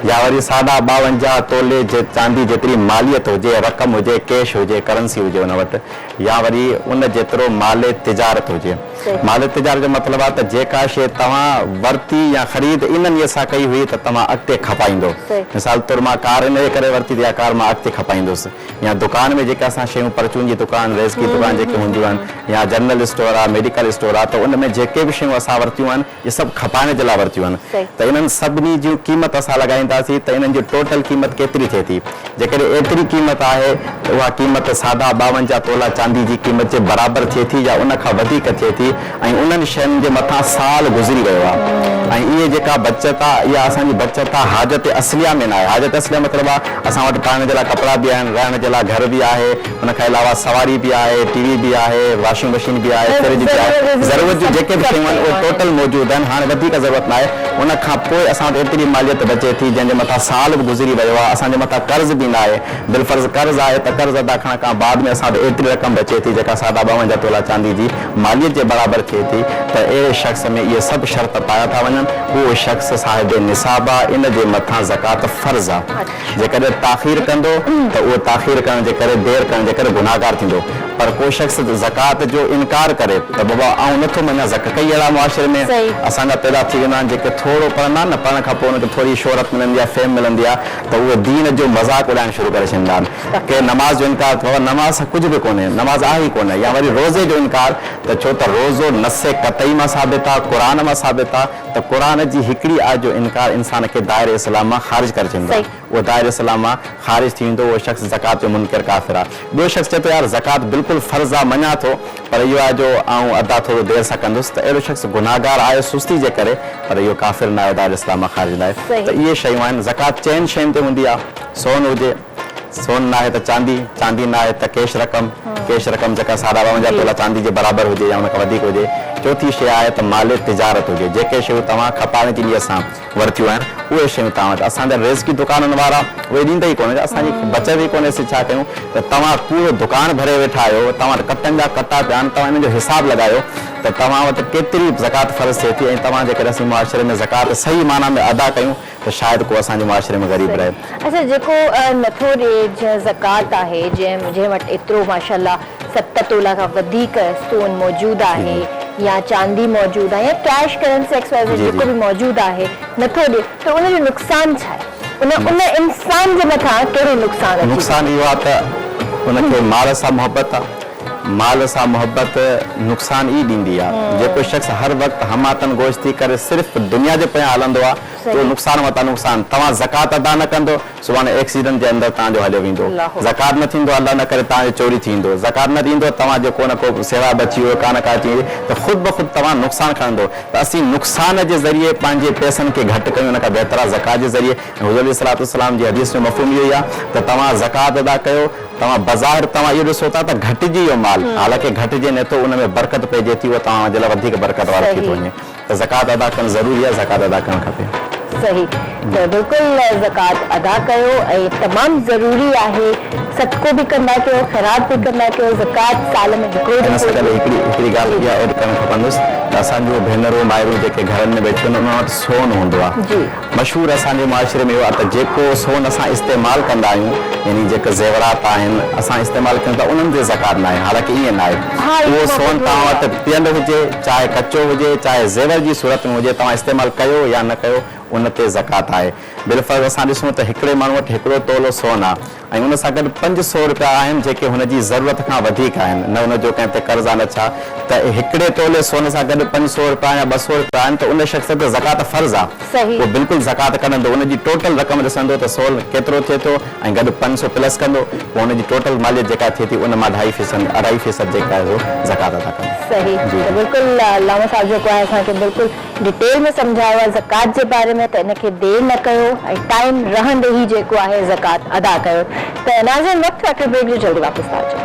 या वरी 52 तोले जे चांदी जेतिरी मालियत हुजे, रक़म हुजे, कैश हुजे, करेंसी हुजे उन वटि, या वरी उन जेतिरो माल तिजारत हुजे। माल तिजारत जो मतिलबु आहे त जेका शइ तव्हां वरिती या ख़रीद इन्हनि सां कई हुई त तव्हां अॻिते खपाईंदो। मिसाल तौरु मां कार इन जे करे वरिती त इहा कार मां अॻिते खपाईंदुसि, या दुकान में जेके असां शयूं परचून जी दुकान, रेज़की दुकान जेके हूंदियूं आहिनि, या जनरल स्टोर आहे, मेडिकल स्टोर आहे, त उन में जेके बि शयूं असां वरितियूं आहिनि इहे सभु खपाइण जे लाइ वरितियूं आहिनि। त इन्हनि सभिनी जूं क़ीमत असां लॻाईंदासीं त इन्हनि जी टोटल क़ीमत केतिरी थिए थी। जेकॾहिं एतिरी क़ीमत आहे त उहा क़ीमत सादा 52 तोला चांदी जी क़ीमत जे बराबरि थिए थी या उन खां वधीक थिए थी ऐं उन्हनि शयुनि जे मथां साल गुज़री वियो आहे ऐं इहे जेका बचत आहे इहा असांजी बचत आहे हाजत असलिया में न आहे। हाजत असलिया मतिलबु आहे असां वटि पाइण जे लाइ कपिड़ा बि आहिनि, रहण जे लाइ घर बि आहे, उन खां अलावा सवारी बि आहे, टीवी बि आहे, वॉशिंग मशीन बि आहे, फ्रिज बि आहे, ज़रूरत जूं जेके बि शयूं आहिनि उहे टोटल मौजूदु आहिनि। हाणे वधीक ज़रूरत न आहे। उन खां पोइ असां वटि एतिरी मालियत बचे थी जंहिंजे मथां साल बि गुज़री वियो आहे, असांजे मथां कर्ज़ बि न आहे, बिलफर्ज़ कर्ज़ आहे त कर्ज़ अदा करण खां बाद में असां वटि एतिरी रक़म बचे थी जेका सादा 52 तोला चांदी जी मालियत जे बराबरि थिए थी। त अहिड़े शख़्स में इहे सभु शर्त पाया था वञनि। उहो शख़्स साहिब निसाब आहे, इन जे मथां ज़कात फ़र्ज़ आहे। जेकॾहिं ताख़ीर कंदो त उहो ताख़ीर करण जे करे, देरि करण जे करे गुनाहगार थींदो। पर को शख़्स ज़कात जो इनकार करे त बाबा आउं नथो मञा ज़कात, कई अहिड़ा मुआशिरे में असांजा पैदा थी वेंदा आहिनि जेके थोरो पढ़ंदा न, पढ़ण खां पोइ उनखे थोरी शोहरत मिलंदी आहे, फेम मिलंदी आहे, त उहे दीन जो मज़ाक़ उॾाइणु शुरू करे छॾींदा आहिनि। के नमाज़ जो इनकार अथव, नमाज़ कुझु बि कोन्हे, नमाज़ आहे ई कोन्हे। या वरी रोज़े जो इनकार, त छो त रोज़ो नसे क़तई मां साबित आहे, क़ुरान मां साबित आहे, त क़ुरान जी हिकिड़ी आयत जो इनकार इंसान खे दायरे इस्लाम मां ख़ारिज करे छॾींदो आहे। उहो दायरे इस्लाम मां ख़ारिज थी वेंदो, उहो शख़्स ज़कात जो मुनकर काफ़िर आहे। ॿियो शख़्स चए थो यार ज़कात बिल्कुलु फ़र्ज़ आहे, मञा थो, पर इहो आहे जो आउं अदा थोरो देरि सां कंदुसि, त अहिड़ो शख़्स गुनाहगार आहे सुस्ती जे करे, पर इहो काफ़िर न आहे, दायरे इस्लाम मां ख़ारिज न आहे। त इहे शयूं आहिनि। ज़कात चइनि शयुनि ते हूंदी आहे। सोन हुजे, सोन न आहे त चांदी, चांदी न आहे त कैश रक़म, कैश रक़म जेका सादा 52 तोला चांदी जे बराबरि हुजे या उन खां वधीक हुजे। चौथी शइ आहे त माल तिजारत हुजे, जेके शयूं तव्हां खपाइण जी नीयत सां वरितियूं आहिनि उहे शयूं तव्हां वटि। असांजा रिज़्क़ी दुकाननि वारा उहे ॾींदा ई कोन्हे, असांजी बचत ई कोन्हे। छा कयूं त तव्हां पूरो दुकान भरे वेठा आहियो, तव्हां वटि कटनि जा कटा पिया आहिनि, तव्हां हिन जो हिसाबु लॻायो त तव्हां वटि केतिरी ज़कात फ़र्ज़ थिए थी। ऐं तव्हां जेकॾहिं असीं मुआशिरे में ज़कात सही माना में अदा कयूं त शायदि को असांजे मुआशिरे में ग़रीब रहे। अच्छा, जेको नथो ॾिए जीअं ज़कात आहे, जंहिं वटि एतिरो माशाल्लाह 7 तोला खां वधीक सोन मौजूदु आहे या चांदी मौजूदु आहे या कैश करेंसी एक्सवाइज़ जेको बि मौजूदु आहे, नथो ॾिए, त उनजो नुक़सानु छा आहे? उन इंसान जे मथां कहिड़ो नुक़सानु आहे? नुक़सानु इहो आहे त उनखे माल सां मुहबत आहे। माल सां मुहबत नुक़सानु ई ॾींदी आहे। जेको शख़्स हर वक़्तु हमातन गोश थी करे सिर्फ़ु दुनिया जे पोयां हलंदो आहे, तो नुक़सानु मथां नुक़सानु। तव्हां ज़कात अदा न कंदो, सुभाणे एक्सीडेंट जे अंदरि तव्हांजो हलियो वेंदो। ज़कात न थींदो, अल्लाह न करे तव्हांजो चोरी थींदो। ज़कात न ॾींदो, तव्हांजो को न को सेवा बची वियो, का न का थी, त ख़ुदि ब ख़ुदि तव्हां नुक़सानु खणंदो। त असीं नुक़सान जे ज़रिए पंहिंजे पैसनि खे घटि कयूं, हुन खां बहितर आहे ज़कात जे ज़रिए। हुज़ूर सल्लल्लाहु जी हदीस में मफ़हूम इहो ई आहे त तव्हां ज़कात अदा कयो, तव्हां बाज़ार तव्हां इहो ॾिसो था त घटिजी वियो माल, हालांकि घटिजे नथो, उन में बरकत पइजे थी, उहो तव्हांजे लाइ वधीक बरकत वारो थी थो वञे। त ज़कात अदा करणु ज़रूरी आहे, ज़कात अदा करणु खपे। सही, त बिल्कुलु ज़कात अदा कयो ऐं तमामु ज़रूरी आहे। सदको बि कंदा कयो, ख़ैरात बि कंदा कयो। ज़कात साल में हिकिड़ो हिकिड़ी ॻाल्हि इहा एड करणु खपंदुसि त असांजो भेनरूं माइरूं जेके घरनि में वेठियूं आहिनि उन वटि सोन हूंदो आहे। मशहूरु असांजे मुआशिरे में इहो आहे त जेको सोन असां इस्तेमालु कंदा आहियूं, यानी जेके ज़ेवरात आहिनि असां इस्तेमालु कयूं था, उन्हनि ते ज़कात न आहे। हालांकि ईअं न आहे, उहो सोन तव्हां वटि पीअंदो हुजे, चाहे कचो हुजे, चाहे ज़ेवर जी सूरत में हुजे, तव्हां इस्तेमालु कयो या न कयो, उन ते ज़कात आहे। बिलफर्ज़ असां ॾिसूं त हिकिड़े माण्हू वटि हिकिड़ो तोलो सोन आहे ऐं उन सां गॾु 500 रुपया आहिनि जेके हुनजी ज़रूरत खां वधीक आहिनि, न हुनजो कंहिं ते कर्ज़ आहे न छा, त हिकिड़े तोले सोन सां गॾु 500 रुपया या 200 रुपया आहिनि, त उन शख़्स ते ज़कात फ़र्ज़ आहे। उहो बिल्कुलु ज़कात कढंदो, उनजी टोटल रक़म ॾिसंदो त सोन केतिरो थिए थो ऐं गॾु 500 प्लस कंदो, पोइ हुनजी टोटल मालियत जेका थिए थी उन मां 2.5% जेका आहे उहो ज़कात अदा कंदो। सही, बिल्कुलु अल्लामा साहिब जेको आहे असांखे बिल्कुलु डिटेल में सम्झायो आहे ज़कात जे बारे में, त इनखे देरि न कयो ऐं टाइम रहंदे ई जेको आहे ज़कात अदा कयो। त नाज़रीन, वक़्तु आहे ब्रेक जो, जल्दी वापसि था अचो।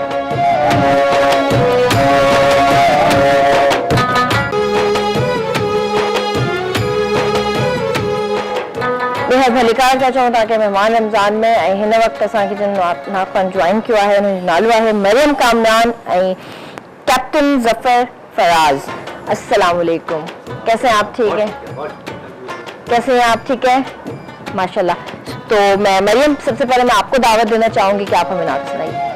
बेहद भलीकार था चऊं तव्हांखे महिमान रमज़ान में, ऐं हिन वक़्तु असांखे जिन नाख़वान ज्वाइन कियो आहे हुनजो नालो आहे मरियम कामरान ऐं कैप्टन ज़फ़र फराज। अस्सलाम वालेकुम, कैसे हैं आप? ठीक है, कैसे हैं आप? ठीक है, माशाल्लाह। तो मैं मरियम, सबसे पहले मैं आपको दावत देना चाहूंगी कि आप हमें नात सुनाइए।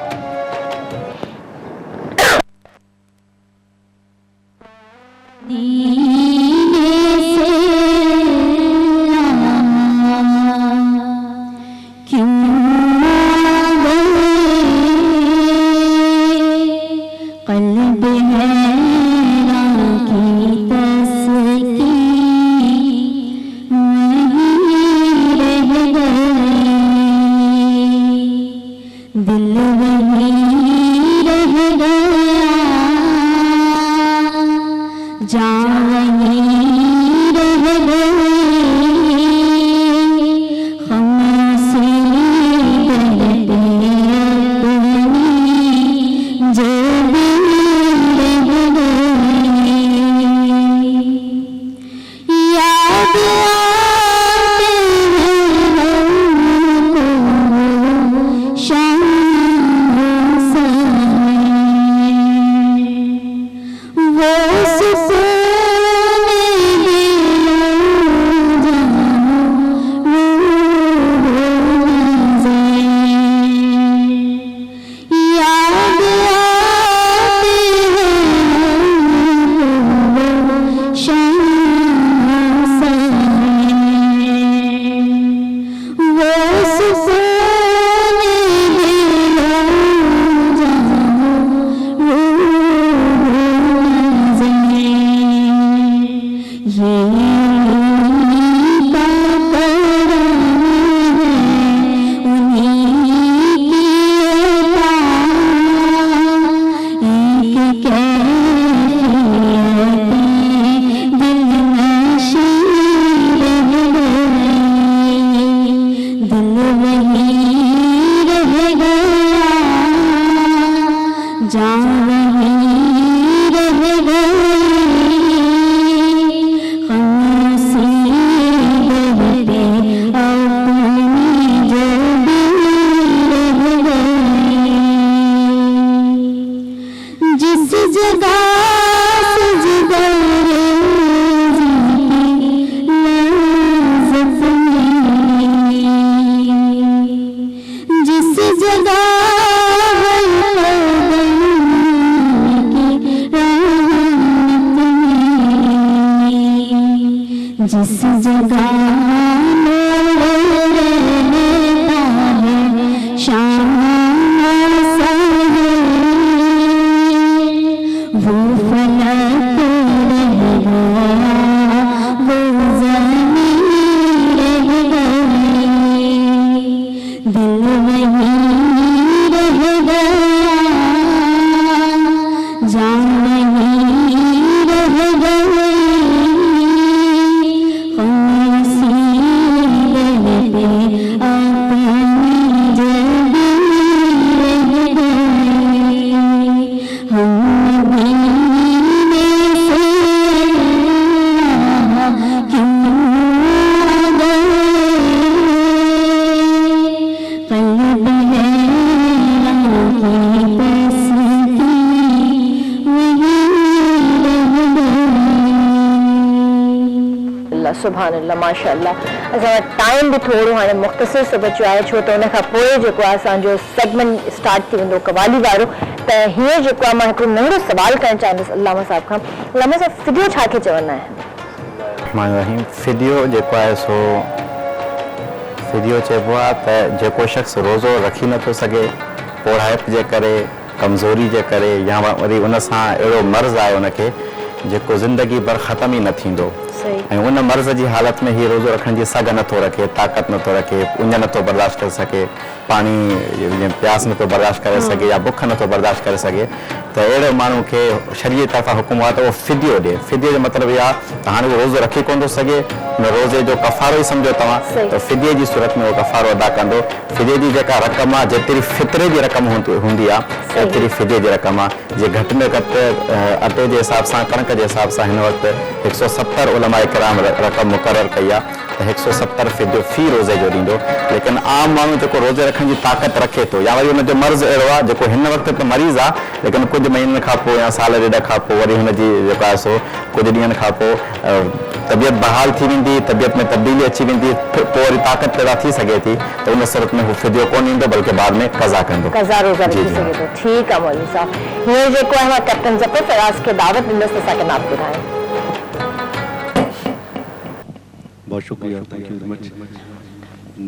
दिल वहीं रह गया, जान वहीं रह गई, हमसे डरते अपनी जो भी रह गई। याद आते हैं हमको शाम वो सुकून याद आते हैं शाम वो सुकून जिस जगह रहता है शाम वो फलक रह गया, वो ज़मीन रह गई, दिल वहीं रह गया, जान वहीं रह गई, सुभान अल्लाह माशाअल्लाह। असां टाइम भी थोड़ो हाणे मुख़्तसिर सो बचियो आहे, छो त उन खां पोइ जेको आहे असांजो सेगमेंट स्टार्ट थी वेंदो कवाली वारो। त हीअं जेको आहे मां हिकिड़ो नंढो सवाल करणु चाहींदुसि अल्लामा साहिब खां। अल्लामा साहिब फिदियो छा खे चवंदा आहिनि? फिदियो जेको आहे सो फिदियो चइबो आहे त जेको शख़्स रोज़ो रखी नथो सघे, पोड़ाइप जे करे, कमज़ोरी जे करे, या वरी उन सां अहिड़ो मर्ज़ आहे उनखे जेको ज़िंदगी भर ख़तम ई न थींदो, ऐं उन मर्ज़ जी हालत में ही रोज़ो रखण जी सघ नथो रखे, ताक़त नथो रखे, उञ नथो बर्दाश्त करे सघे, पाणी प्यास नथो बर्दाश्त करे सघे या बुख नथो बर्दाश्त करे सघे, त अहिड़े माण्हू खे शरीअत तरफ़ां हुकुम आहे त उहो फिदियो ॾिए। फिदियो जो मतिलबु इहो आहे त हाणे उहो रोज़ो रखी कोन थो सघे, उन रोज़े जो कफ़ारो ई सम्झो तव्हां, त फिदिये जी सूरत में उहो कफ़ारो अदा कंदो। फिदिये जी जेका रक़म आहे, जेतिरी फितरे जी रक़म हूंदी आहे, एतिरी फिदिये जी रक़म आहे। जे घटि में घटि अटे जे हिसाब सां, कणक जे हिसाब सां हिन वक़्तु 170 उलमाए किराम रक़म मुक़ररु कई आहे, त 170 फिदियो फी रोज़े जो ॾींदो। लेकिन आम माण्हू जेको रोज़े रखण जी ताक़त रखे थो, या वरी हुनजो मर्ज़ अहिड़ो आहे जेको हिन वक़्तु त मरीज़ आहे, लेकिन कुझु महीननि खां पोइ या साल ॾेढ खां पोइ वरी हुनजी जेको आहे सो कुझु ॾींहंनि खां पोइ तबियत बहाल थी वेंदी, तबियत में तब्दीली अची वेंदी, पोइ वरी ताक़त पैदा थी सघे थी, त उन सूरत में हू फिदियो कोन ईंदो, बल्कि बाद में क़ज़ा कंदो। क़ज़ा रोज़ा रखी सघे थो। ठीकु आहे मौलवी साहब, हीअं जेको आहे मां कैप्टन ज़फ़र फराज़ खे दावत ॾींदसि त असांखे नाम ॿुधाए। बहुत शुक्रिया, थैंक यू वेरी मच।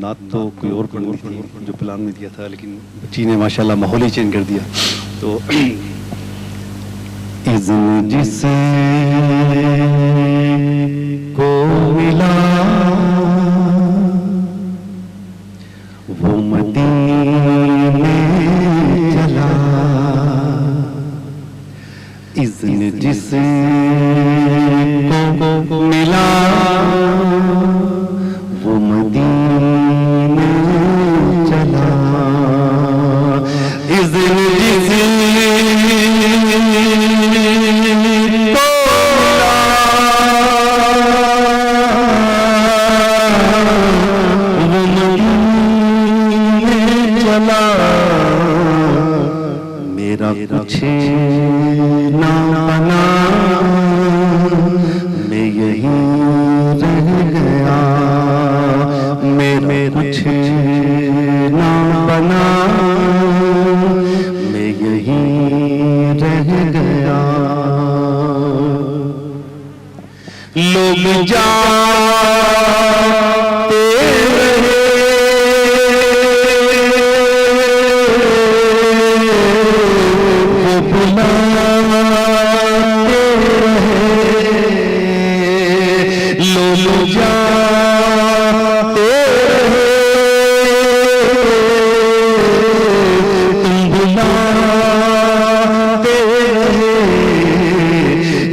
नात तो कोई और पढ़नी थी जो प्लान में दिया था, लेकिन बच्ची ने माशाल्लाह माहौल ही चेंज कर दिया। तो इज़्न जिसे को मिला वो मदीने मेरा कुछ ना बना, मैं यहीं रह गया। मेरा कुछ ना बना, मैं यहीं रह गया। लोग जाते रहे, वो बुलाते रहे। लोग जाते रहे, तुम बुलाते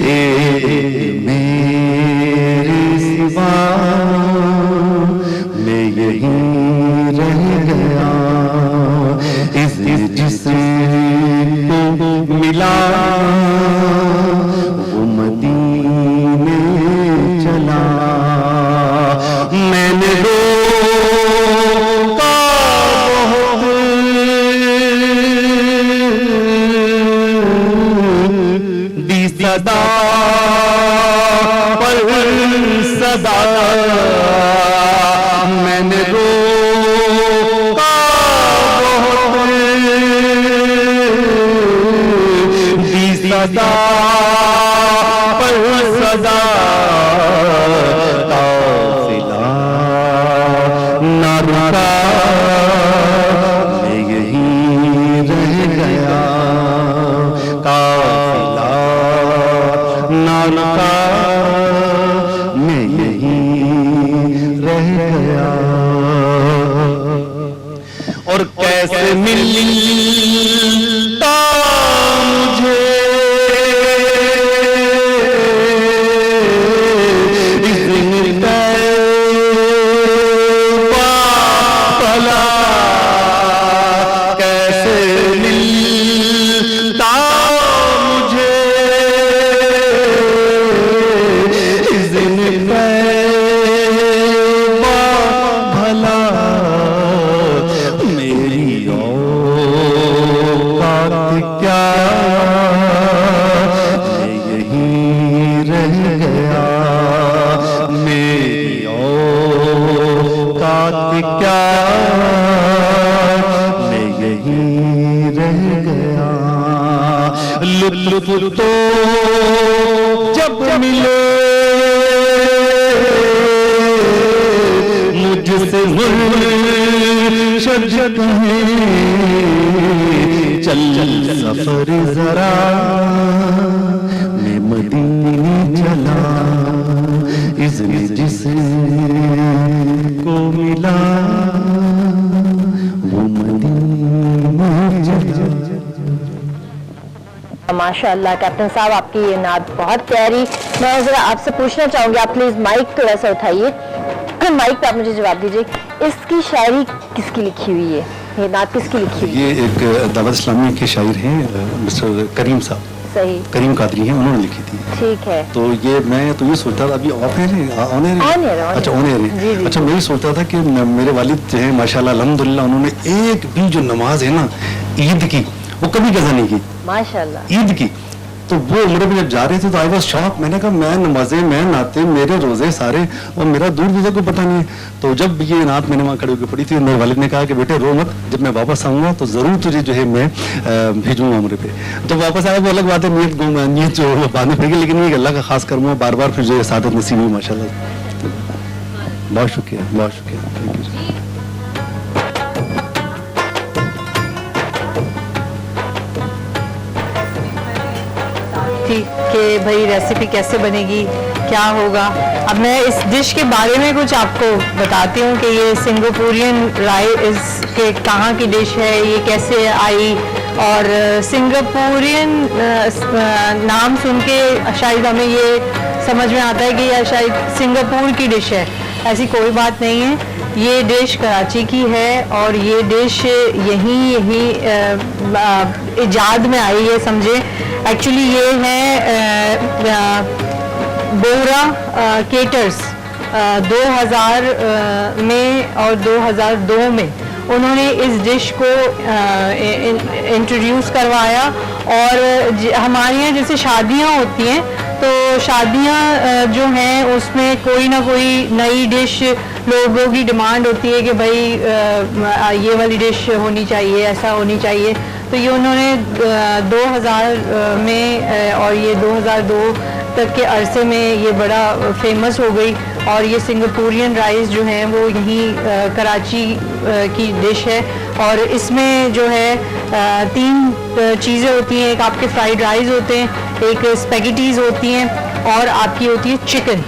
रहे। मेरे सिवा मैं यहीं रह गया। इस जिसको मिला वो मदीने चला। मैंने रोका बहुत, दी सदा पर सदा। मैंने रोका बहुत, दी सदा पर सदा। काफिला ना रुका, मैं यहीं रह गया। काफिला ना रुका, मैं यहीं रह गया। और कैसे मिलता मुझे इस दिन भला, कैसे मिलता मुझे इस दिन भला। मेरी औकात क्या, मैं यहीं रह गया। मेरी औकात क्या, मैं यहीं रह गया। लुत्फ तो जब मिले मुझसे मुर्शिद कहे, चल सफर जरा, मैं मदीने चला। इसने जिसको मिला वो मदीने चला। माशाअल्लाह कैप्टन साहब, आपकी ये नात बहुत प्यारी। मैं जरा आपसे पूछना चाहूंगी, आप प्लीज माइक थोड़ा सा उठाइए, माइक पे आप मुझे जवाब दीजिए, इसकी शायरी किसकी लिखी हुई है? ये नात किसकी लिखी हुई है? ये एक दावत इस्लामी के शायर हैं, मिस्टर करीम साहब, सही, करीम कादरी हैं, उन्होंने लिखी थी। ठीक है। तो ये मैं तो ये सोचता था, अभी ऑफ एयर है, ऑन एयर है? अच्छा ऑन एयर है। अच्छा मैं ये सोचता था कि मेरे वालिद जो है माशाल्लाह अल्हम्दुलिल्लाह, उन्होंने एक भी जो नमाज है ना ईद की, वो कभी कज़ा नहीं की माशाल्लाह, ईद की। तो वो उम्र में जब जा रहे थे तो आई वॉज शॉक। मैंने कहा मैं नमाजें, मैं नाते, मेरे रोजे सारे, और मेरा दूर दूर को पता नहीं है। तो जब ये नात मैंने वहाँ खड़े होकर पढ़ी थी, मेरे वालिद ने कहा कि बेटे रो मत, जब मैं वापस आऊँगा तो ज़रूर तुझे जो है मैं भेजूंगा उम्र पे। तो वापस आया वो अलग बात है, नीयत जो बाद में पड़ेगी, लेकिन ये अल्लाह का खास कर्म है, बार बार फिर जो है सादत नसीब हुई माशाल्लाह। बहुत शुक्रिया, बहुत शुक्रिया, थैंक यू। कि भाई रेसिपी कैसे बनेगी, क्या होगा। अब मैं इस डिश के बारे में कुछ आपको बताती हूँ कि ये सिंगापुरियन राइस के कहाँ की डिश है, ये कैसे आई। और सिंगापुरियन नाम सुन के शायद हमें ये समझ में आता है कि यह शायद सिंगापुर की डिश है, ऐसी कोई बात नहीं है। ये डिश कराची की है और ये डिश यहीं इजाद में आई है, समझे। एक्चुअली ये है बोरा केटर्स 2000 में और 2002 में उन्होंने इस डिश को इंट्रोड्यूस करवाया। और हमारे यहाँ जैसे शादियाँ होती हैं तो शादियाँ जो हैं उसमें कोई ना कोई नई डिश लोगों की डिमांड होती है कि भाई ये वाली डिश होनी चाहिए, ऐसा होनी चाहिए। तो ये उन्होंने 2000 में और ये 2002 तक के अरसे में ये बड़ा फेमस हो गई। और ये सिंगापुरियन राइस जो है वो यहीं कराची की डिश है। और इसमें जो है 3 चीज़ें होती हैं। एक आपके फ्राइड राइस होते हैं, एक स्पेगेटीज़ होती हैं और आपकी होती है चिकन।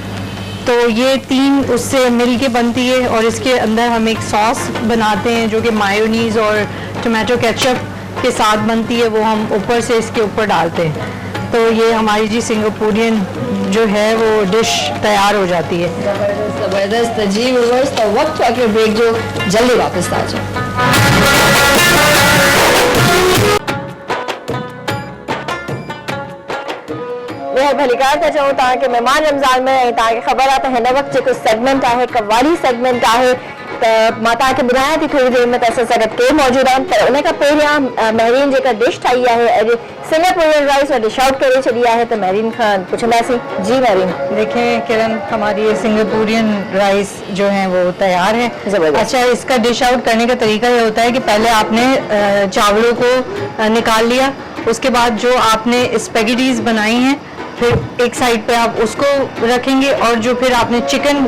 तो ये 3 उससे मिल के बनती है। और इसके अंदर हम एक सॉस बनाते हैं जो कि मायोनीज़ और टमाटो केचप के साथ बनती है, वो हम ऊपर से इसके ऊपर डालते हैं। तो ये हमारी जी सिंगापुरियन जो है वो डिश तैयार हो जाती है। ज़बरदस्त जी व्यूअर्स, तो वक्त आके ब्रेक जो जल्दी वापस आ जाए। भली ॻाल्हि था चऊं तव्हांखे महिमान रमज़ान में तव्हांखे ख़बर आहे त हिन वक़्तु जेको सेगमेंट आहे कव्वाली सेगमेंट आहे त मां तव्हांखे ॿुधायां थी थोड़ी देरि में त असां सां गॾु केरु मौजूदु आहिनि। पर उन खां पहिरियां महरीन जेका डिश ठाही आहे अॼु सिंगापुरियन राइस और डिश आउट करे छॾी आहे त महरीन खां पुछंदासीं। जी महरीन। देखें किरण, हमारी ये सिंगापुरियन राइस जो है वो तैयार है। ज़बरदस्त। अच्छा, इसका डिश आउट करने का तरीका ये होता है कि पहले आपने चावलों को निकाल लिया, उसके बाद जो आपने स्पेगेटीज़ बनाई हैं फिर एक साइड पे आप उसको रखेंगे और जो फिर आपने चिकन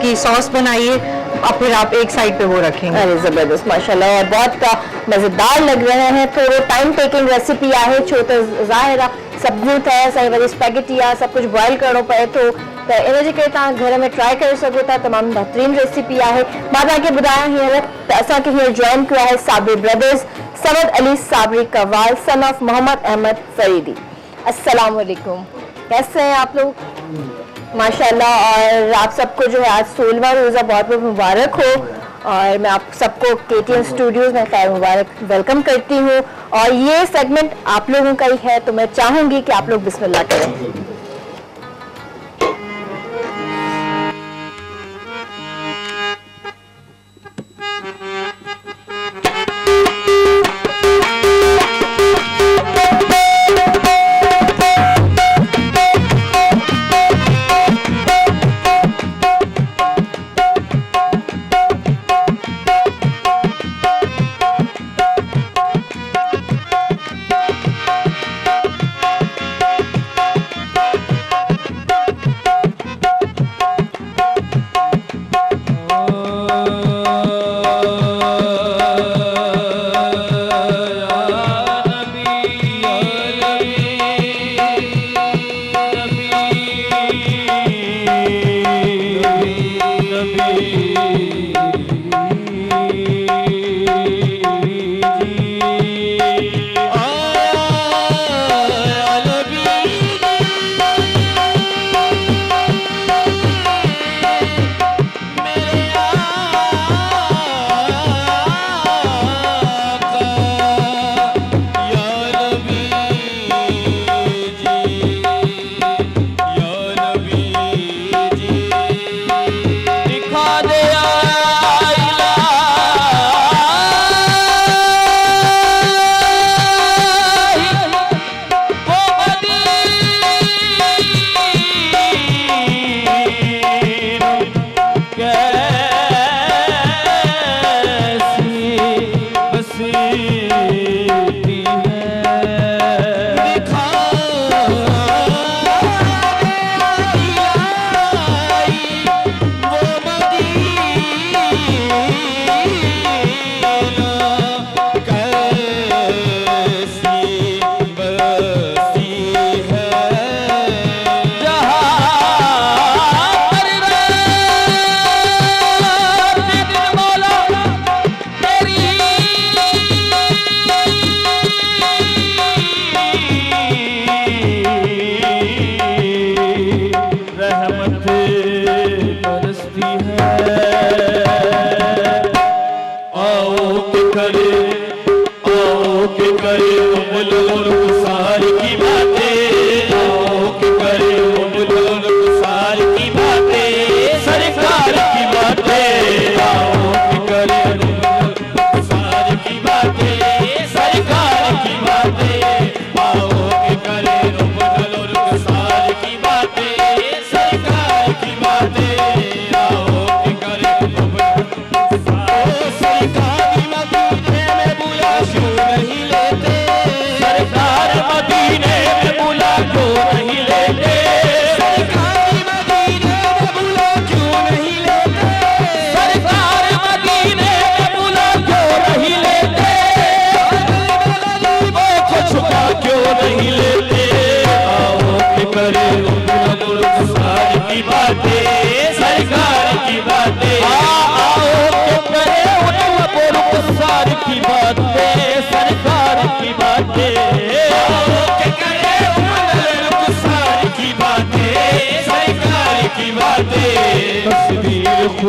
की सॉस बनाई है अब फिर आप एक साइड पे वो रखेंगे। अरे ज़बरदस्त माशाल्लाह, और बहुत मज़ेदार लग रहे हैं। थोड़ो टाइम टेकिंग रेसिपी आहे छो त ज़ाहिर आहे सब्जियूं ठहे सही वरी स्पेगेटी आहे, सब कुछ बॉइल करणो पए थो, त इन जे करे तव्हां घर में ट्राई करे सघो था। तमामु बहितरीन रेसिपी आहे। मां तव्हांखे ॿुधायां हींअर त असांखे हींअर जॉइन कयो आहे साबरी ब्रदर्स, समद अली साबरी कव्वाल, सन ऑफ मोहम्मद अहमद फरीदी। अस्सलाम वालेकुम, कैसे हैं आप लोग? माशाल्लाह। और आप सबको जो है आज 16वां रोज़ा बहुत बहुत मुबारक हो। और मैं आप सबको KTN स्टूडियोज़ में खैर मुबारक वेलकम करती हूँ। और ये सेगमेंट आप लोगों का ही है तो मैं चाहूँगी कि आप लोग बिस्मिल्लाह करें।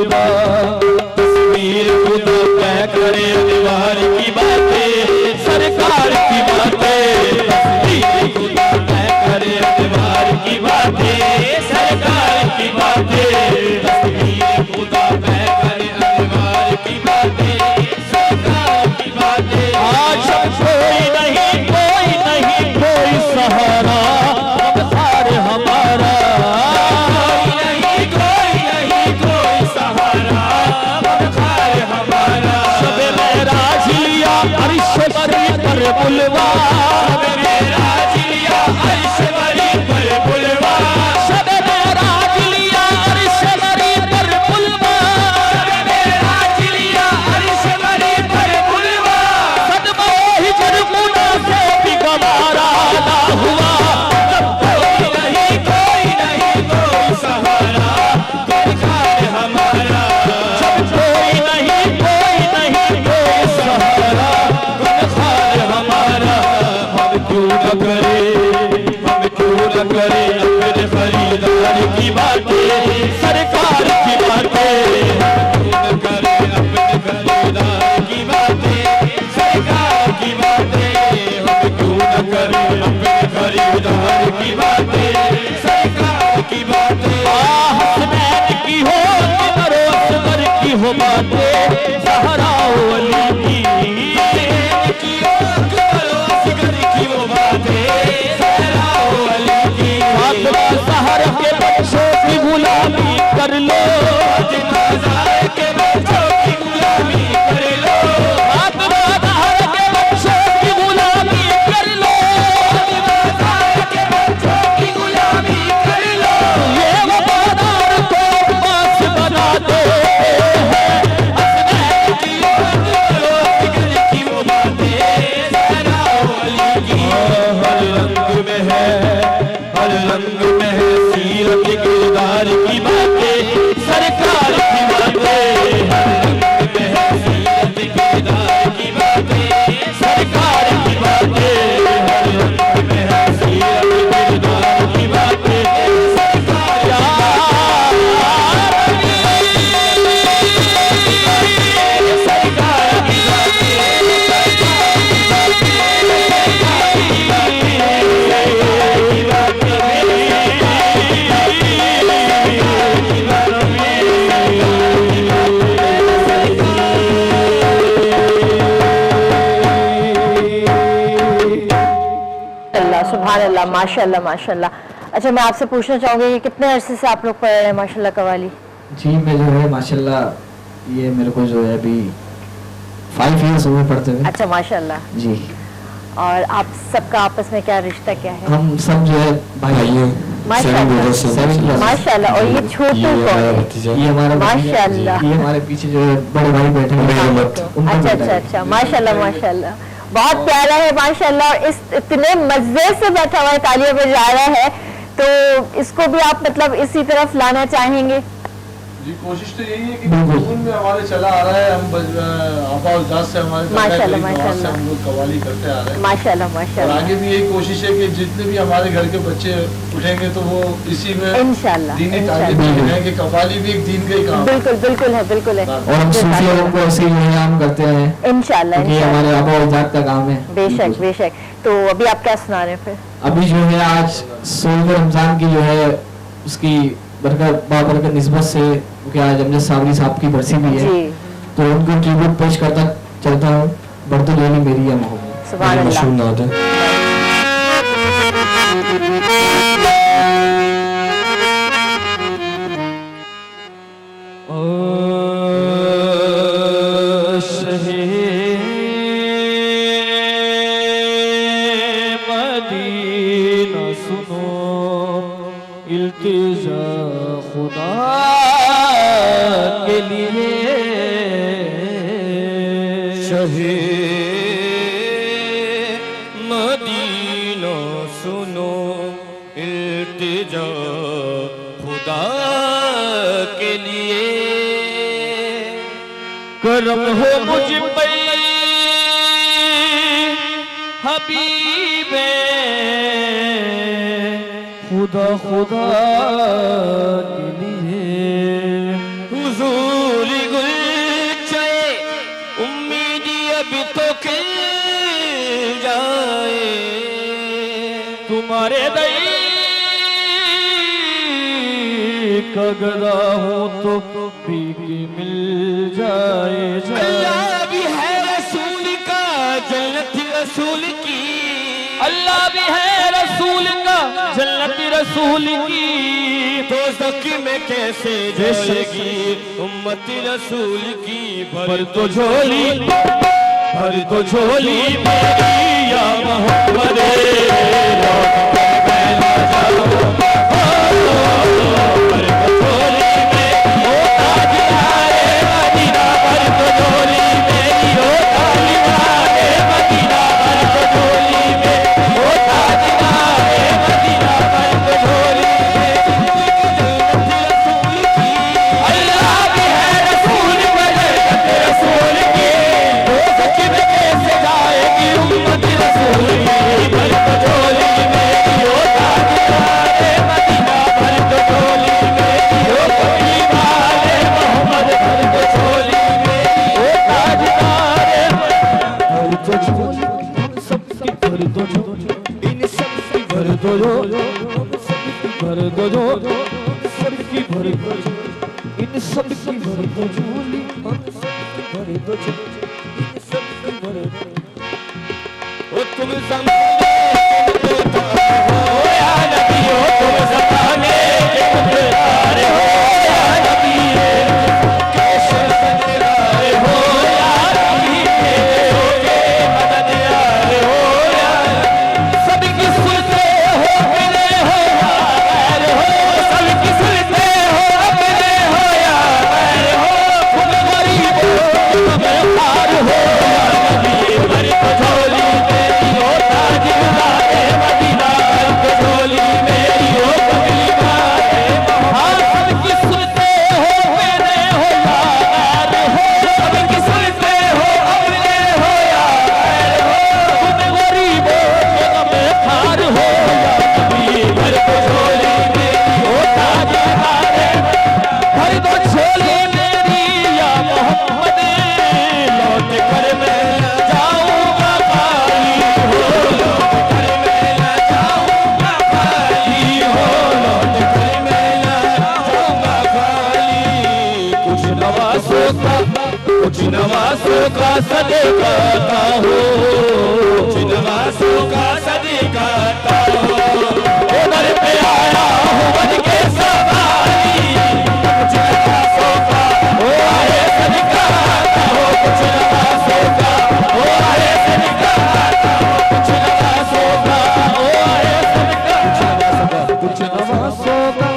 खुदा, तस्वीर खुदा तय करे दीवार की बातें, सरकार की बातें, तस्वीर खुदा तय करे दीवार की बातें, सरकार की बातें, तस्वीर खुदा तय करे दीवार की बातें, सरकार की बातें। आज कोई नहीं कोई सहारा, मददगार हमारा, कोई नहीं कोई सहारा, मददगार हमारा। शबे मेराज लिया अर्श बरी पर बुलवा, शबे मेराज लिया अर्श बरी पर बुलवा, शबे मेराज लिया अर्श बरी पर बुलवा, शबे मेराज लिया अर्श बरी पर बुलवा। सदमा हिजर मुना से भी गवारा ना हुआ, जब कोई नहीं कोई सहारा, मददगार हमारा। जब कोई नहीं कोई सहारा, मददगार हमारा। हम क्यों न करे अपने खरीदार की बातें, सरकार की बातें, हम क्यों न करे अपने खरीदार की बातें, सरकार की बातें, हम क्यों न करे अपने खरीदार की बातें, सरकार की बातें। हसनैन की हो मरो असगर की हो बातें, ज़हरा अली की हो मरो असगर की हो बातें, ज़हरा अली की। फातिमा ज़हरा के बच्चों की गुलामी कर लो, फातिमा ज़हरा के बच्चों की गुलामी कर लो, फातिमा ज़हरा के बच्चों की गुलामी कर लो, फातिमा ज़हरा के बच्चों की गुलामी कर लो। ये वफादार को पास बनाते हैं, हसनैन की हो मरो असगर की वो बातें, ज़हरा अली की। हर रंग में है सीरत किरदार की बातें, सरकार की बातें, हर रंग में है सीरत किरदार की बातें, सरकार की बातें, हर रंग में है सीरत किरदार की बातें, सरकार की सुभान अल्लाह, माशाल्लाह माशाल्लाह। अच्छा, मैं आपसे पूछना चाहूँगी कि कितने अरसे से आप लोग पढ़ रहे हैं माशाल्लाह कवाली? जी मैं जो है माशाल्लाह ये मेरे को जो है अभी 5 years हुए पढ़ते हुए। अच्छा माशाल्लाह जी। और आप सबका आपस में क्या रिश्ता क्या है? हम सब जो है भाई हैं। माशाल्लाह माशाल्लाह। और ये छोटू कौन है? ये हमारा माशाल्लाह। ये हमारे पीछे जो है बड़े भाई बैठे हैं। अच्छा माशाल्लाह माशाल्लाह, बहुत प्यारा है माशाल्लाह। और इस इतने मजे से बैठा हुआ है, तालियां बजा रहा है, तो इसको भी आप मतलब इसी तरफ लाना चाहेंगे? जी कोशिश तो यही है कि खून में हमारे चला आ रहा है। हम आपा उजाज से हमारे माशाल्लाह हम लोग कवाली करते आ रहे हैं माशाल्लाह माशाल्लाह। और आगे भी यही कोशिश है कि जितने भी हमारे घर के बच्चे उठेंगे तो वो इसी में इंशाल्लाह दीनी तालीम देंगे कि कवाली भी एक दीन का ही काम है। बिल्कुल बिल्कुल है, बिल्कुल है। और हम सूफी लोगों को ऐसे ही हम करते हैं इंशाल्लाह, ये हमारे आपा उजाज का काम है। बेशक बेशक। तो अभी आप क्या सुना रहे हैं फिर? अभी जो है आज 16 रमजान की जो है उसकी बरकत बाबरकत निस्बत से क्या जमजद साबरी साहब की बरसी भी है, तो उनको ट्रिब्यूट पेश करता चलता हूँ। बढ़ते लेनी मेरी या मोहब्बत सुभान अल्लाह। मशहूर नात है। मदीना सुनो इल्तिजा खुदा के लिए, शहे मदीना सुनो इल्तिजा खुदा के लिए। करम हो मुझ पे हबीबे खुदा खुदा के लिए, हुजूर तुम्हारे दई का गदा हूँ तो पी के मिल जाए अल्लाह भी है रसूल का जन्नत रसूल की अल्लाह भी है रसूल का जन्नत रसूल की तो सकी में कैसे जाएगी उम्मती रसूल की भर तो झोली मेरी या मोहम्मद नवासों का सदका हो नवासों का सदका हो उधर पे आया हूँ बन के सवारी कुछ नवासों का हो आए सदका हो कुछ नवासों का हो आए सदका कुछ नवासों का हो आए सदका कुछ नवासों का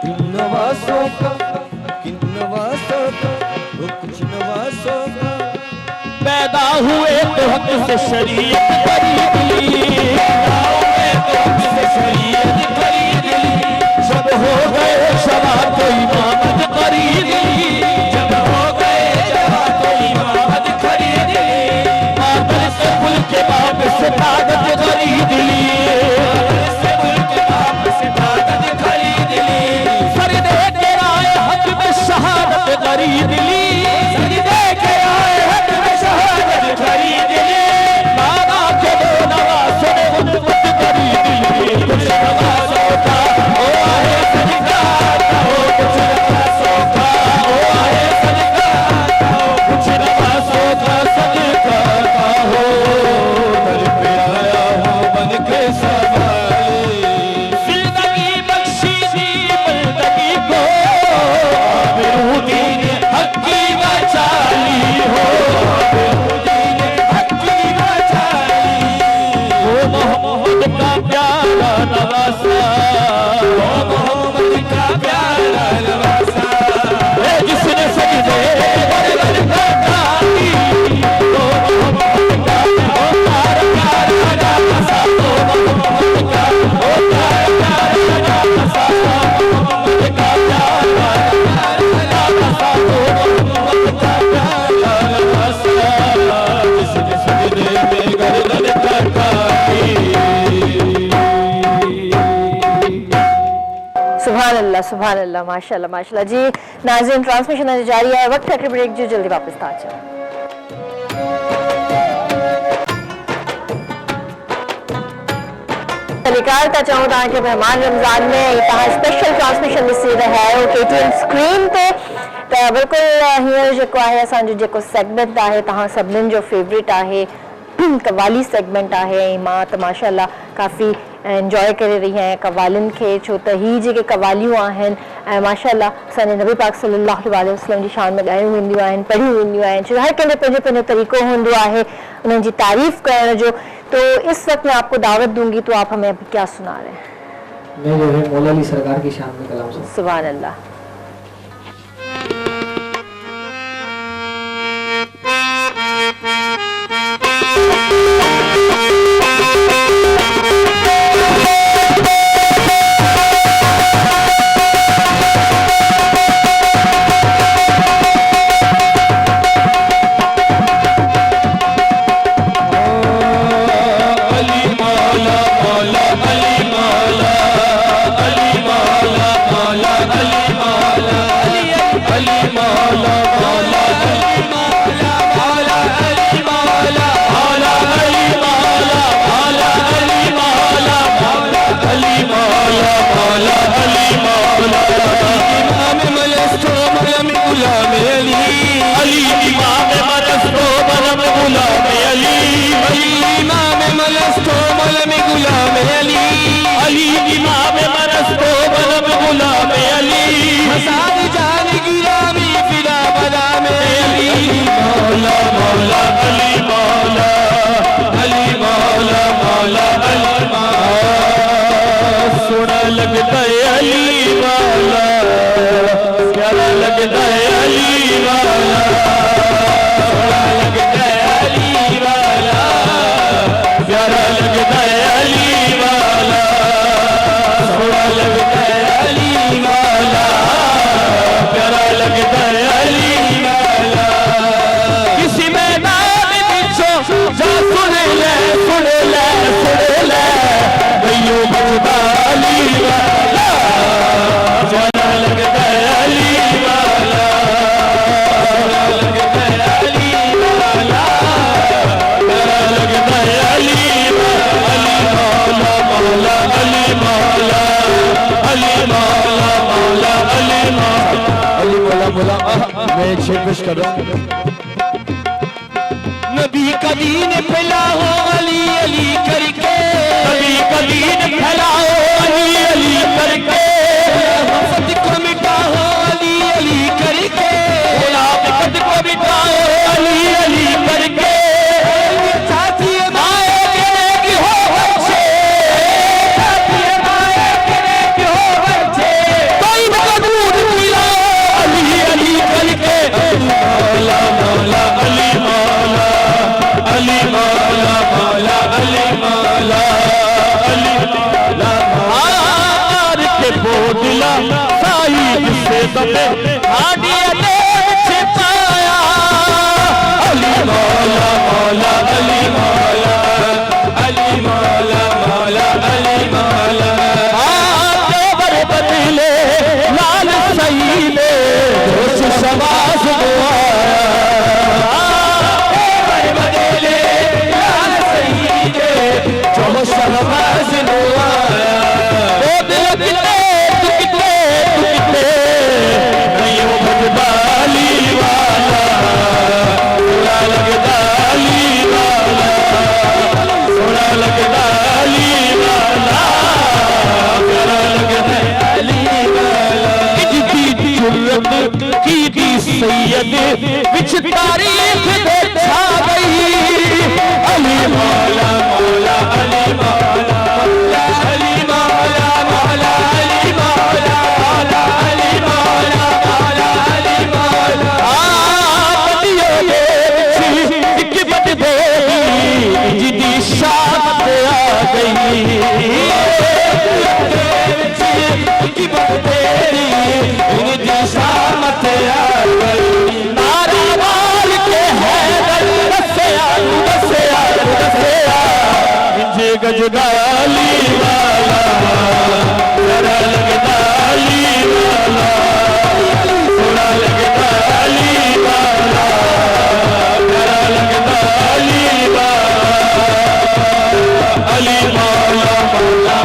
किन नवासों का कुछ नवासों का पैदा हुए तो हक से शरीयत खरीद ली जब हो गए शबा तो इमामत खरीद ली जब हो गए शबा तो इमामत खरीद ली मातल से कुल के बाप से ताकत खरीद ली से कुल के बाप से ताकत खरीद ली सर दे के आए हक में शहादत खरीद ली सुभान अल्लाह माशाल्लाह माशाल्लाह जी। नाज़रीन ट्रांसमिशन जारी है, वक्त है ब्रेक जो जल्दी वापस आ जाए। सलीकार था चाहूँ तव्हांखे मेहमान रमज़ान में तव्हां स्पेशल ट्रांसमिशन ॾिसी रहिया आहियो KTN स्क्रीन ते। त बिल्कुलु हींअर जेको आहे असांजो जेको सेगमेंट आहे तव्हां सभिनीनि जो फेवरेट आहे, कवाली सेगमेंट आहे। ऐं मां त माशाअल्लाह काफ़ी एंजॉय करे रही आहियां कवालियुनि खे, छो त हीअ जेके कवालियूं आहिनि ऐं माशाअल्लाह असांजे नबी पाक सल्लल्लाहु अलैहि वसल्लम जी शान में ॻायूं वेंदियूं आहिनि, पढ़ियूं वेंदियूं आहिनि, छो हर कंहिंजो पंहिंजो पंहिंजो तरीक़ो हूंदो आहे उन्हनि जी तारीफ़ करण जो। तो इस वक्त मैं आपको दावत दूंगी, तो आप हमें अभी क्या सुना रहे हैं? मैं जो है मौला अली सरकार की शान में कलाम सुना। सुभान अल्लाह। नबी का दीन फैलाओ अली अली करके, नबी का दीन फैलाओ अली अली करके, हसद को मिटाओ अली अली करके, मुनाफिकत को मिटाओ अली अली करके, साथी माए कहने की हो बच्चे, साथी माए कहने की हो बच्चे, कोई मकबूल मिलाओ अली अली करके, मौला मौला अली मौला अली मौला मौला अली मौला अली मौला आर के बोदला साईद से दबे हाडिया ने छिपाया अली मौला मौला अली मौला अली मौला मौला अली मौला देवर बदले लाल सईद दोष समाज सैयद बिच तारीफ दे छा गई अली मौला मौला अली मौला अली मौला मौला अली मौला मौला अली मौला मौला अली मौला बदियो दे एक बद दे जिदी शामत आ गई एक बद दे जिदी शामत आ गजदाली वाला जरा लगदाली वाला थोड़ा लगदाली वाला जरा लगदाली वाला अली मौला मौला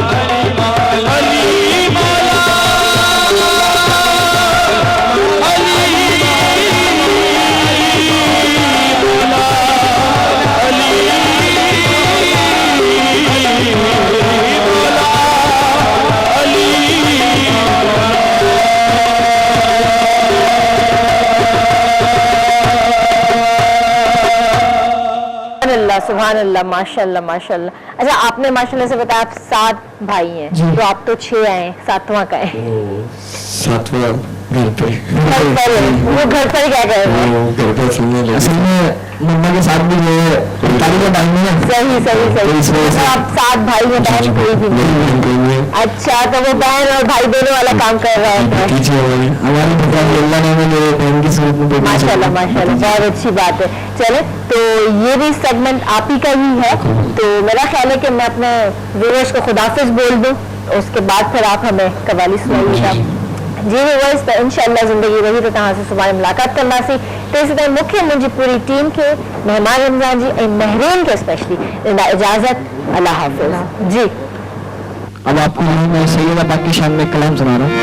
सुभान अल्लाह, माशाल्लाह माशाल्लाह। अच्छा, आपने माशाल्लाह से बताया आप 7 भाई हैं, जी। तो आप तो 6 आए, 7वां का है। सातवां घर पे घर पर है। वो घर पर क्या कर रहे हैं? घर पे असल में मम्मा के साथ भी जो है तारीख का टाइम है। सही सही सही। तो आप 7 भाई हैं, बहन कोई भी नहीं। अच्छा, तो वो बहन और भाई दोनों वाला काम कर रहा है। पीछे हमारी पिता अल्लाह ने हमें मेरे बहन की सूरत में माशाल्लाह माशाल्लाह, बहुत अच्छी बात है। चले, तो ये भी सेगमेंट आप ही का ही है, तो मेरा ख्याल है कि मैं अपने व्यूअर्स को खुदाफिज बोल दूं, उसके बाद फिर आप हमें कवाली सुनाइएगा। जी व्यूअर्स, तो इंशाअल्लाह जिंदगी रही तो तहाँ से सुबह मुलाकात करना सी। तो इसी तरह मुख्य मुझे पूरी टीम के मेहमान रमजान जी और महरीन के स्पेशली इजाजत, अल्लाह हाफिज जी। अब आपको मैं सैयदा पाक की शान में कलाम सुना रहा हूँ।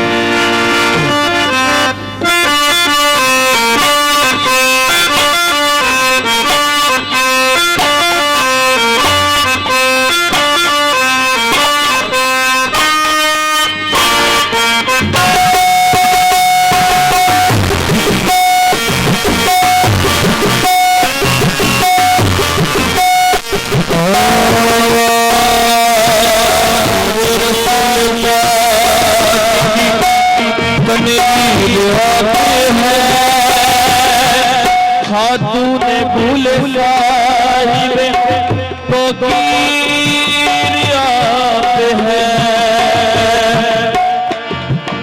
तूने भूल साहिब तो है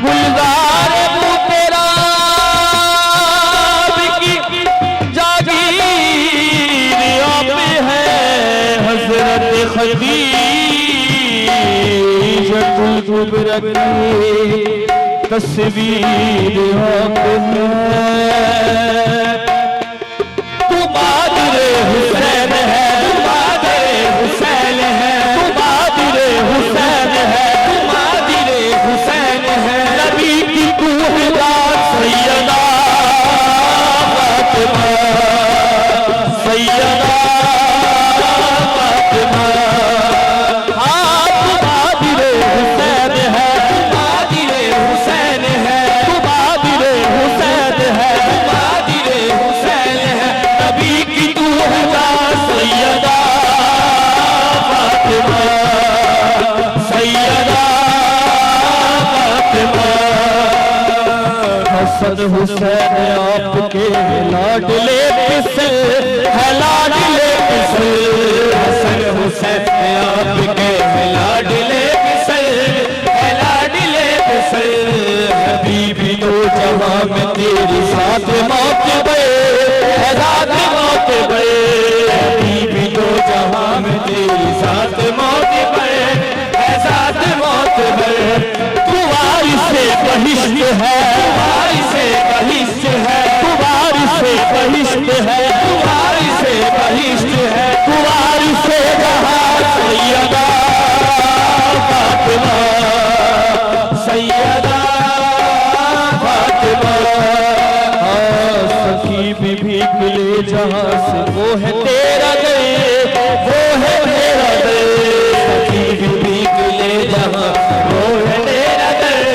गुलजार वो तेरा की जागीर आप है हजरत खदीजतुल कुबरा की तस्वीर आप है। हुसैन है मादिरे हुसैन है, तू मादिरे हुसैन है, तू मादिरे हुसैन है। नबी की तू है जान सैयदा फातिमा, सैयदा फातिमा। हाँ, तू मादिरे हुसैन है, तू मादिरे हुसैन है, तू मादिरे हुसैन है, तू मादिरे हुसैन है। नबी की तू है जान सैयदा फातिमा, सैयदा फातिमा। हसन हुसैन आपके लाडले किसे है, लाडले किसे। हसन हुसैन आपके लाडले किसे है, लाडले किसे। हबीबी तो जवां में तेरी साथ मौत गए, साथ मौत गए। हबीबी तो जहां में तेरी साथ मौत गए, साथ मौत गए। तू वारिसे बहिश्त है, तू वारिसे बहिश्त है, तू वारिसे बहिश्त है, तू वारिसे बहिश्त है। तू वारिसे जहां सैयदा फातिमा, सैयदा फातिमा। सखी भी भीग ले जहां से वो है तेरा गए, वो है तेरा गए। सखी भी भीग ले जहां वो है तेरा गए,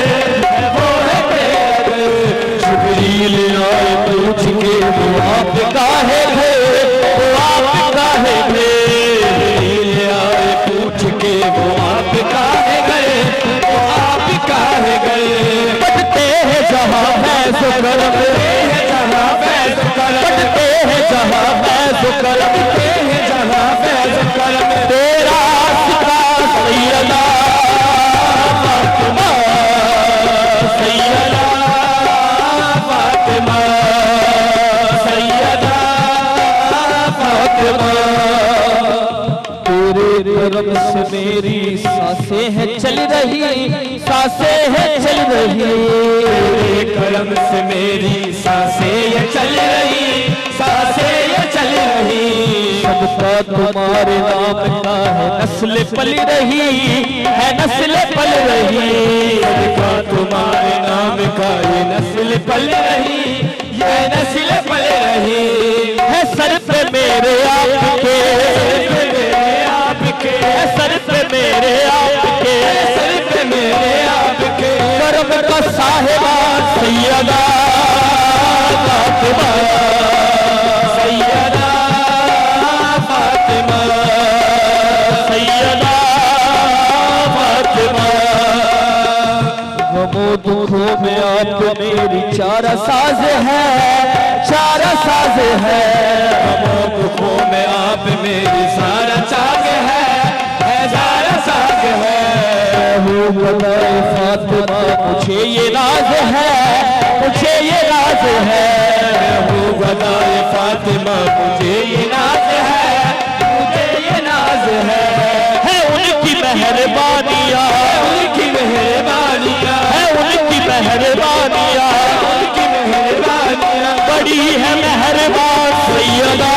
वो है तेरा गए। जिब्रील आए पूछ के वो आपका है घर, वो आपका है घर। जिब्रील आए पूछ के वो आपका है घर, वो आपका है घर। बढ़ते हैं जहां फैज़ करम, बढ़ते हैं जहां फैज़ करम, बढ़ते हैं जहां फैज़ करम। तेरा सिका सैयदा फातिमा, सैयदा फातिमा, सैयदा फातिमा। तेरे करम से मेरी सांसें हैं चल रही, सांसें हैं चल रही। तेरे करम से मेरी सांसें ये चल रही, सांसें ये चल रही। सबका तुम्हारे नाम का है नस्ल पल रही, है नस्ल पल रही। सबका तुम्हारे नाम का ये नस्ल पल रही, ये नस्ल पल रही। है सर पे मेरे आपके, आपके सर पे मेरे आपके, सर पे मेरे आपके। करम का साहिबा सैयदा फातिमा, सैयदा फातिमा। सैयदा फातिमा। गमो दुखों में आप मेरी चारा साज है, चारा साज है। गमो दुखों में आप मेरी सारा साज है, सारा साज है। हो गदाए फातिमा मुझे ये राज है, मुझे ये राज है। हो गदाए फातिमा मुझे ये नाज है, मुझे ये नाज है। उनकी मेहरबानियाँ, उनकी मेहरबानियाँ है, उनकी मेहरबानियाँ, उनकी मेहरबानियाँ बड़ी है मेहरबान सैयदा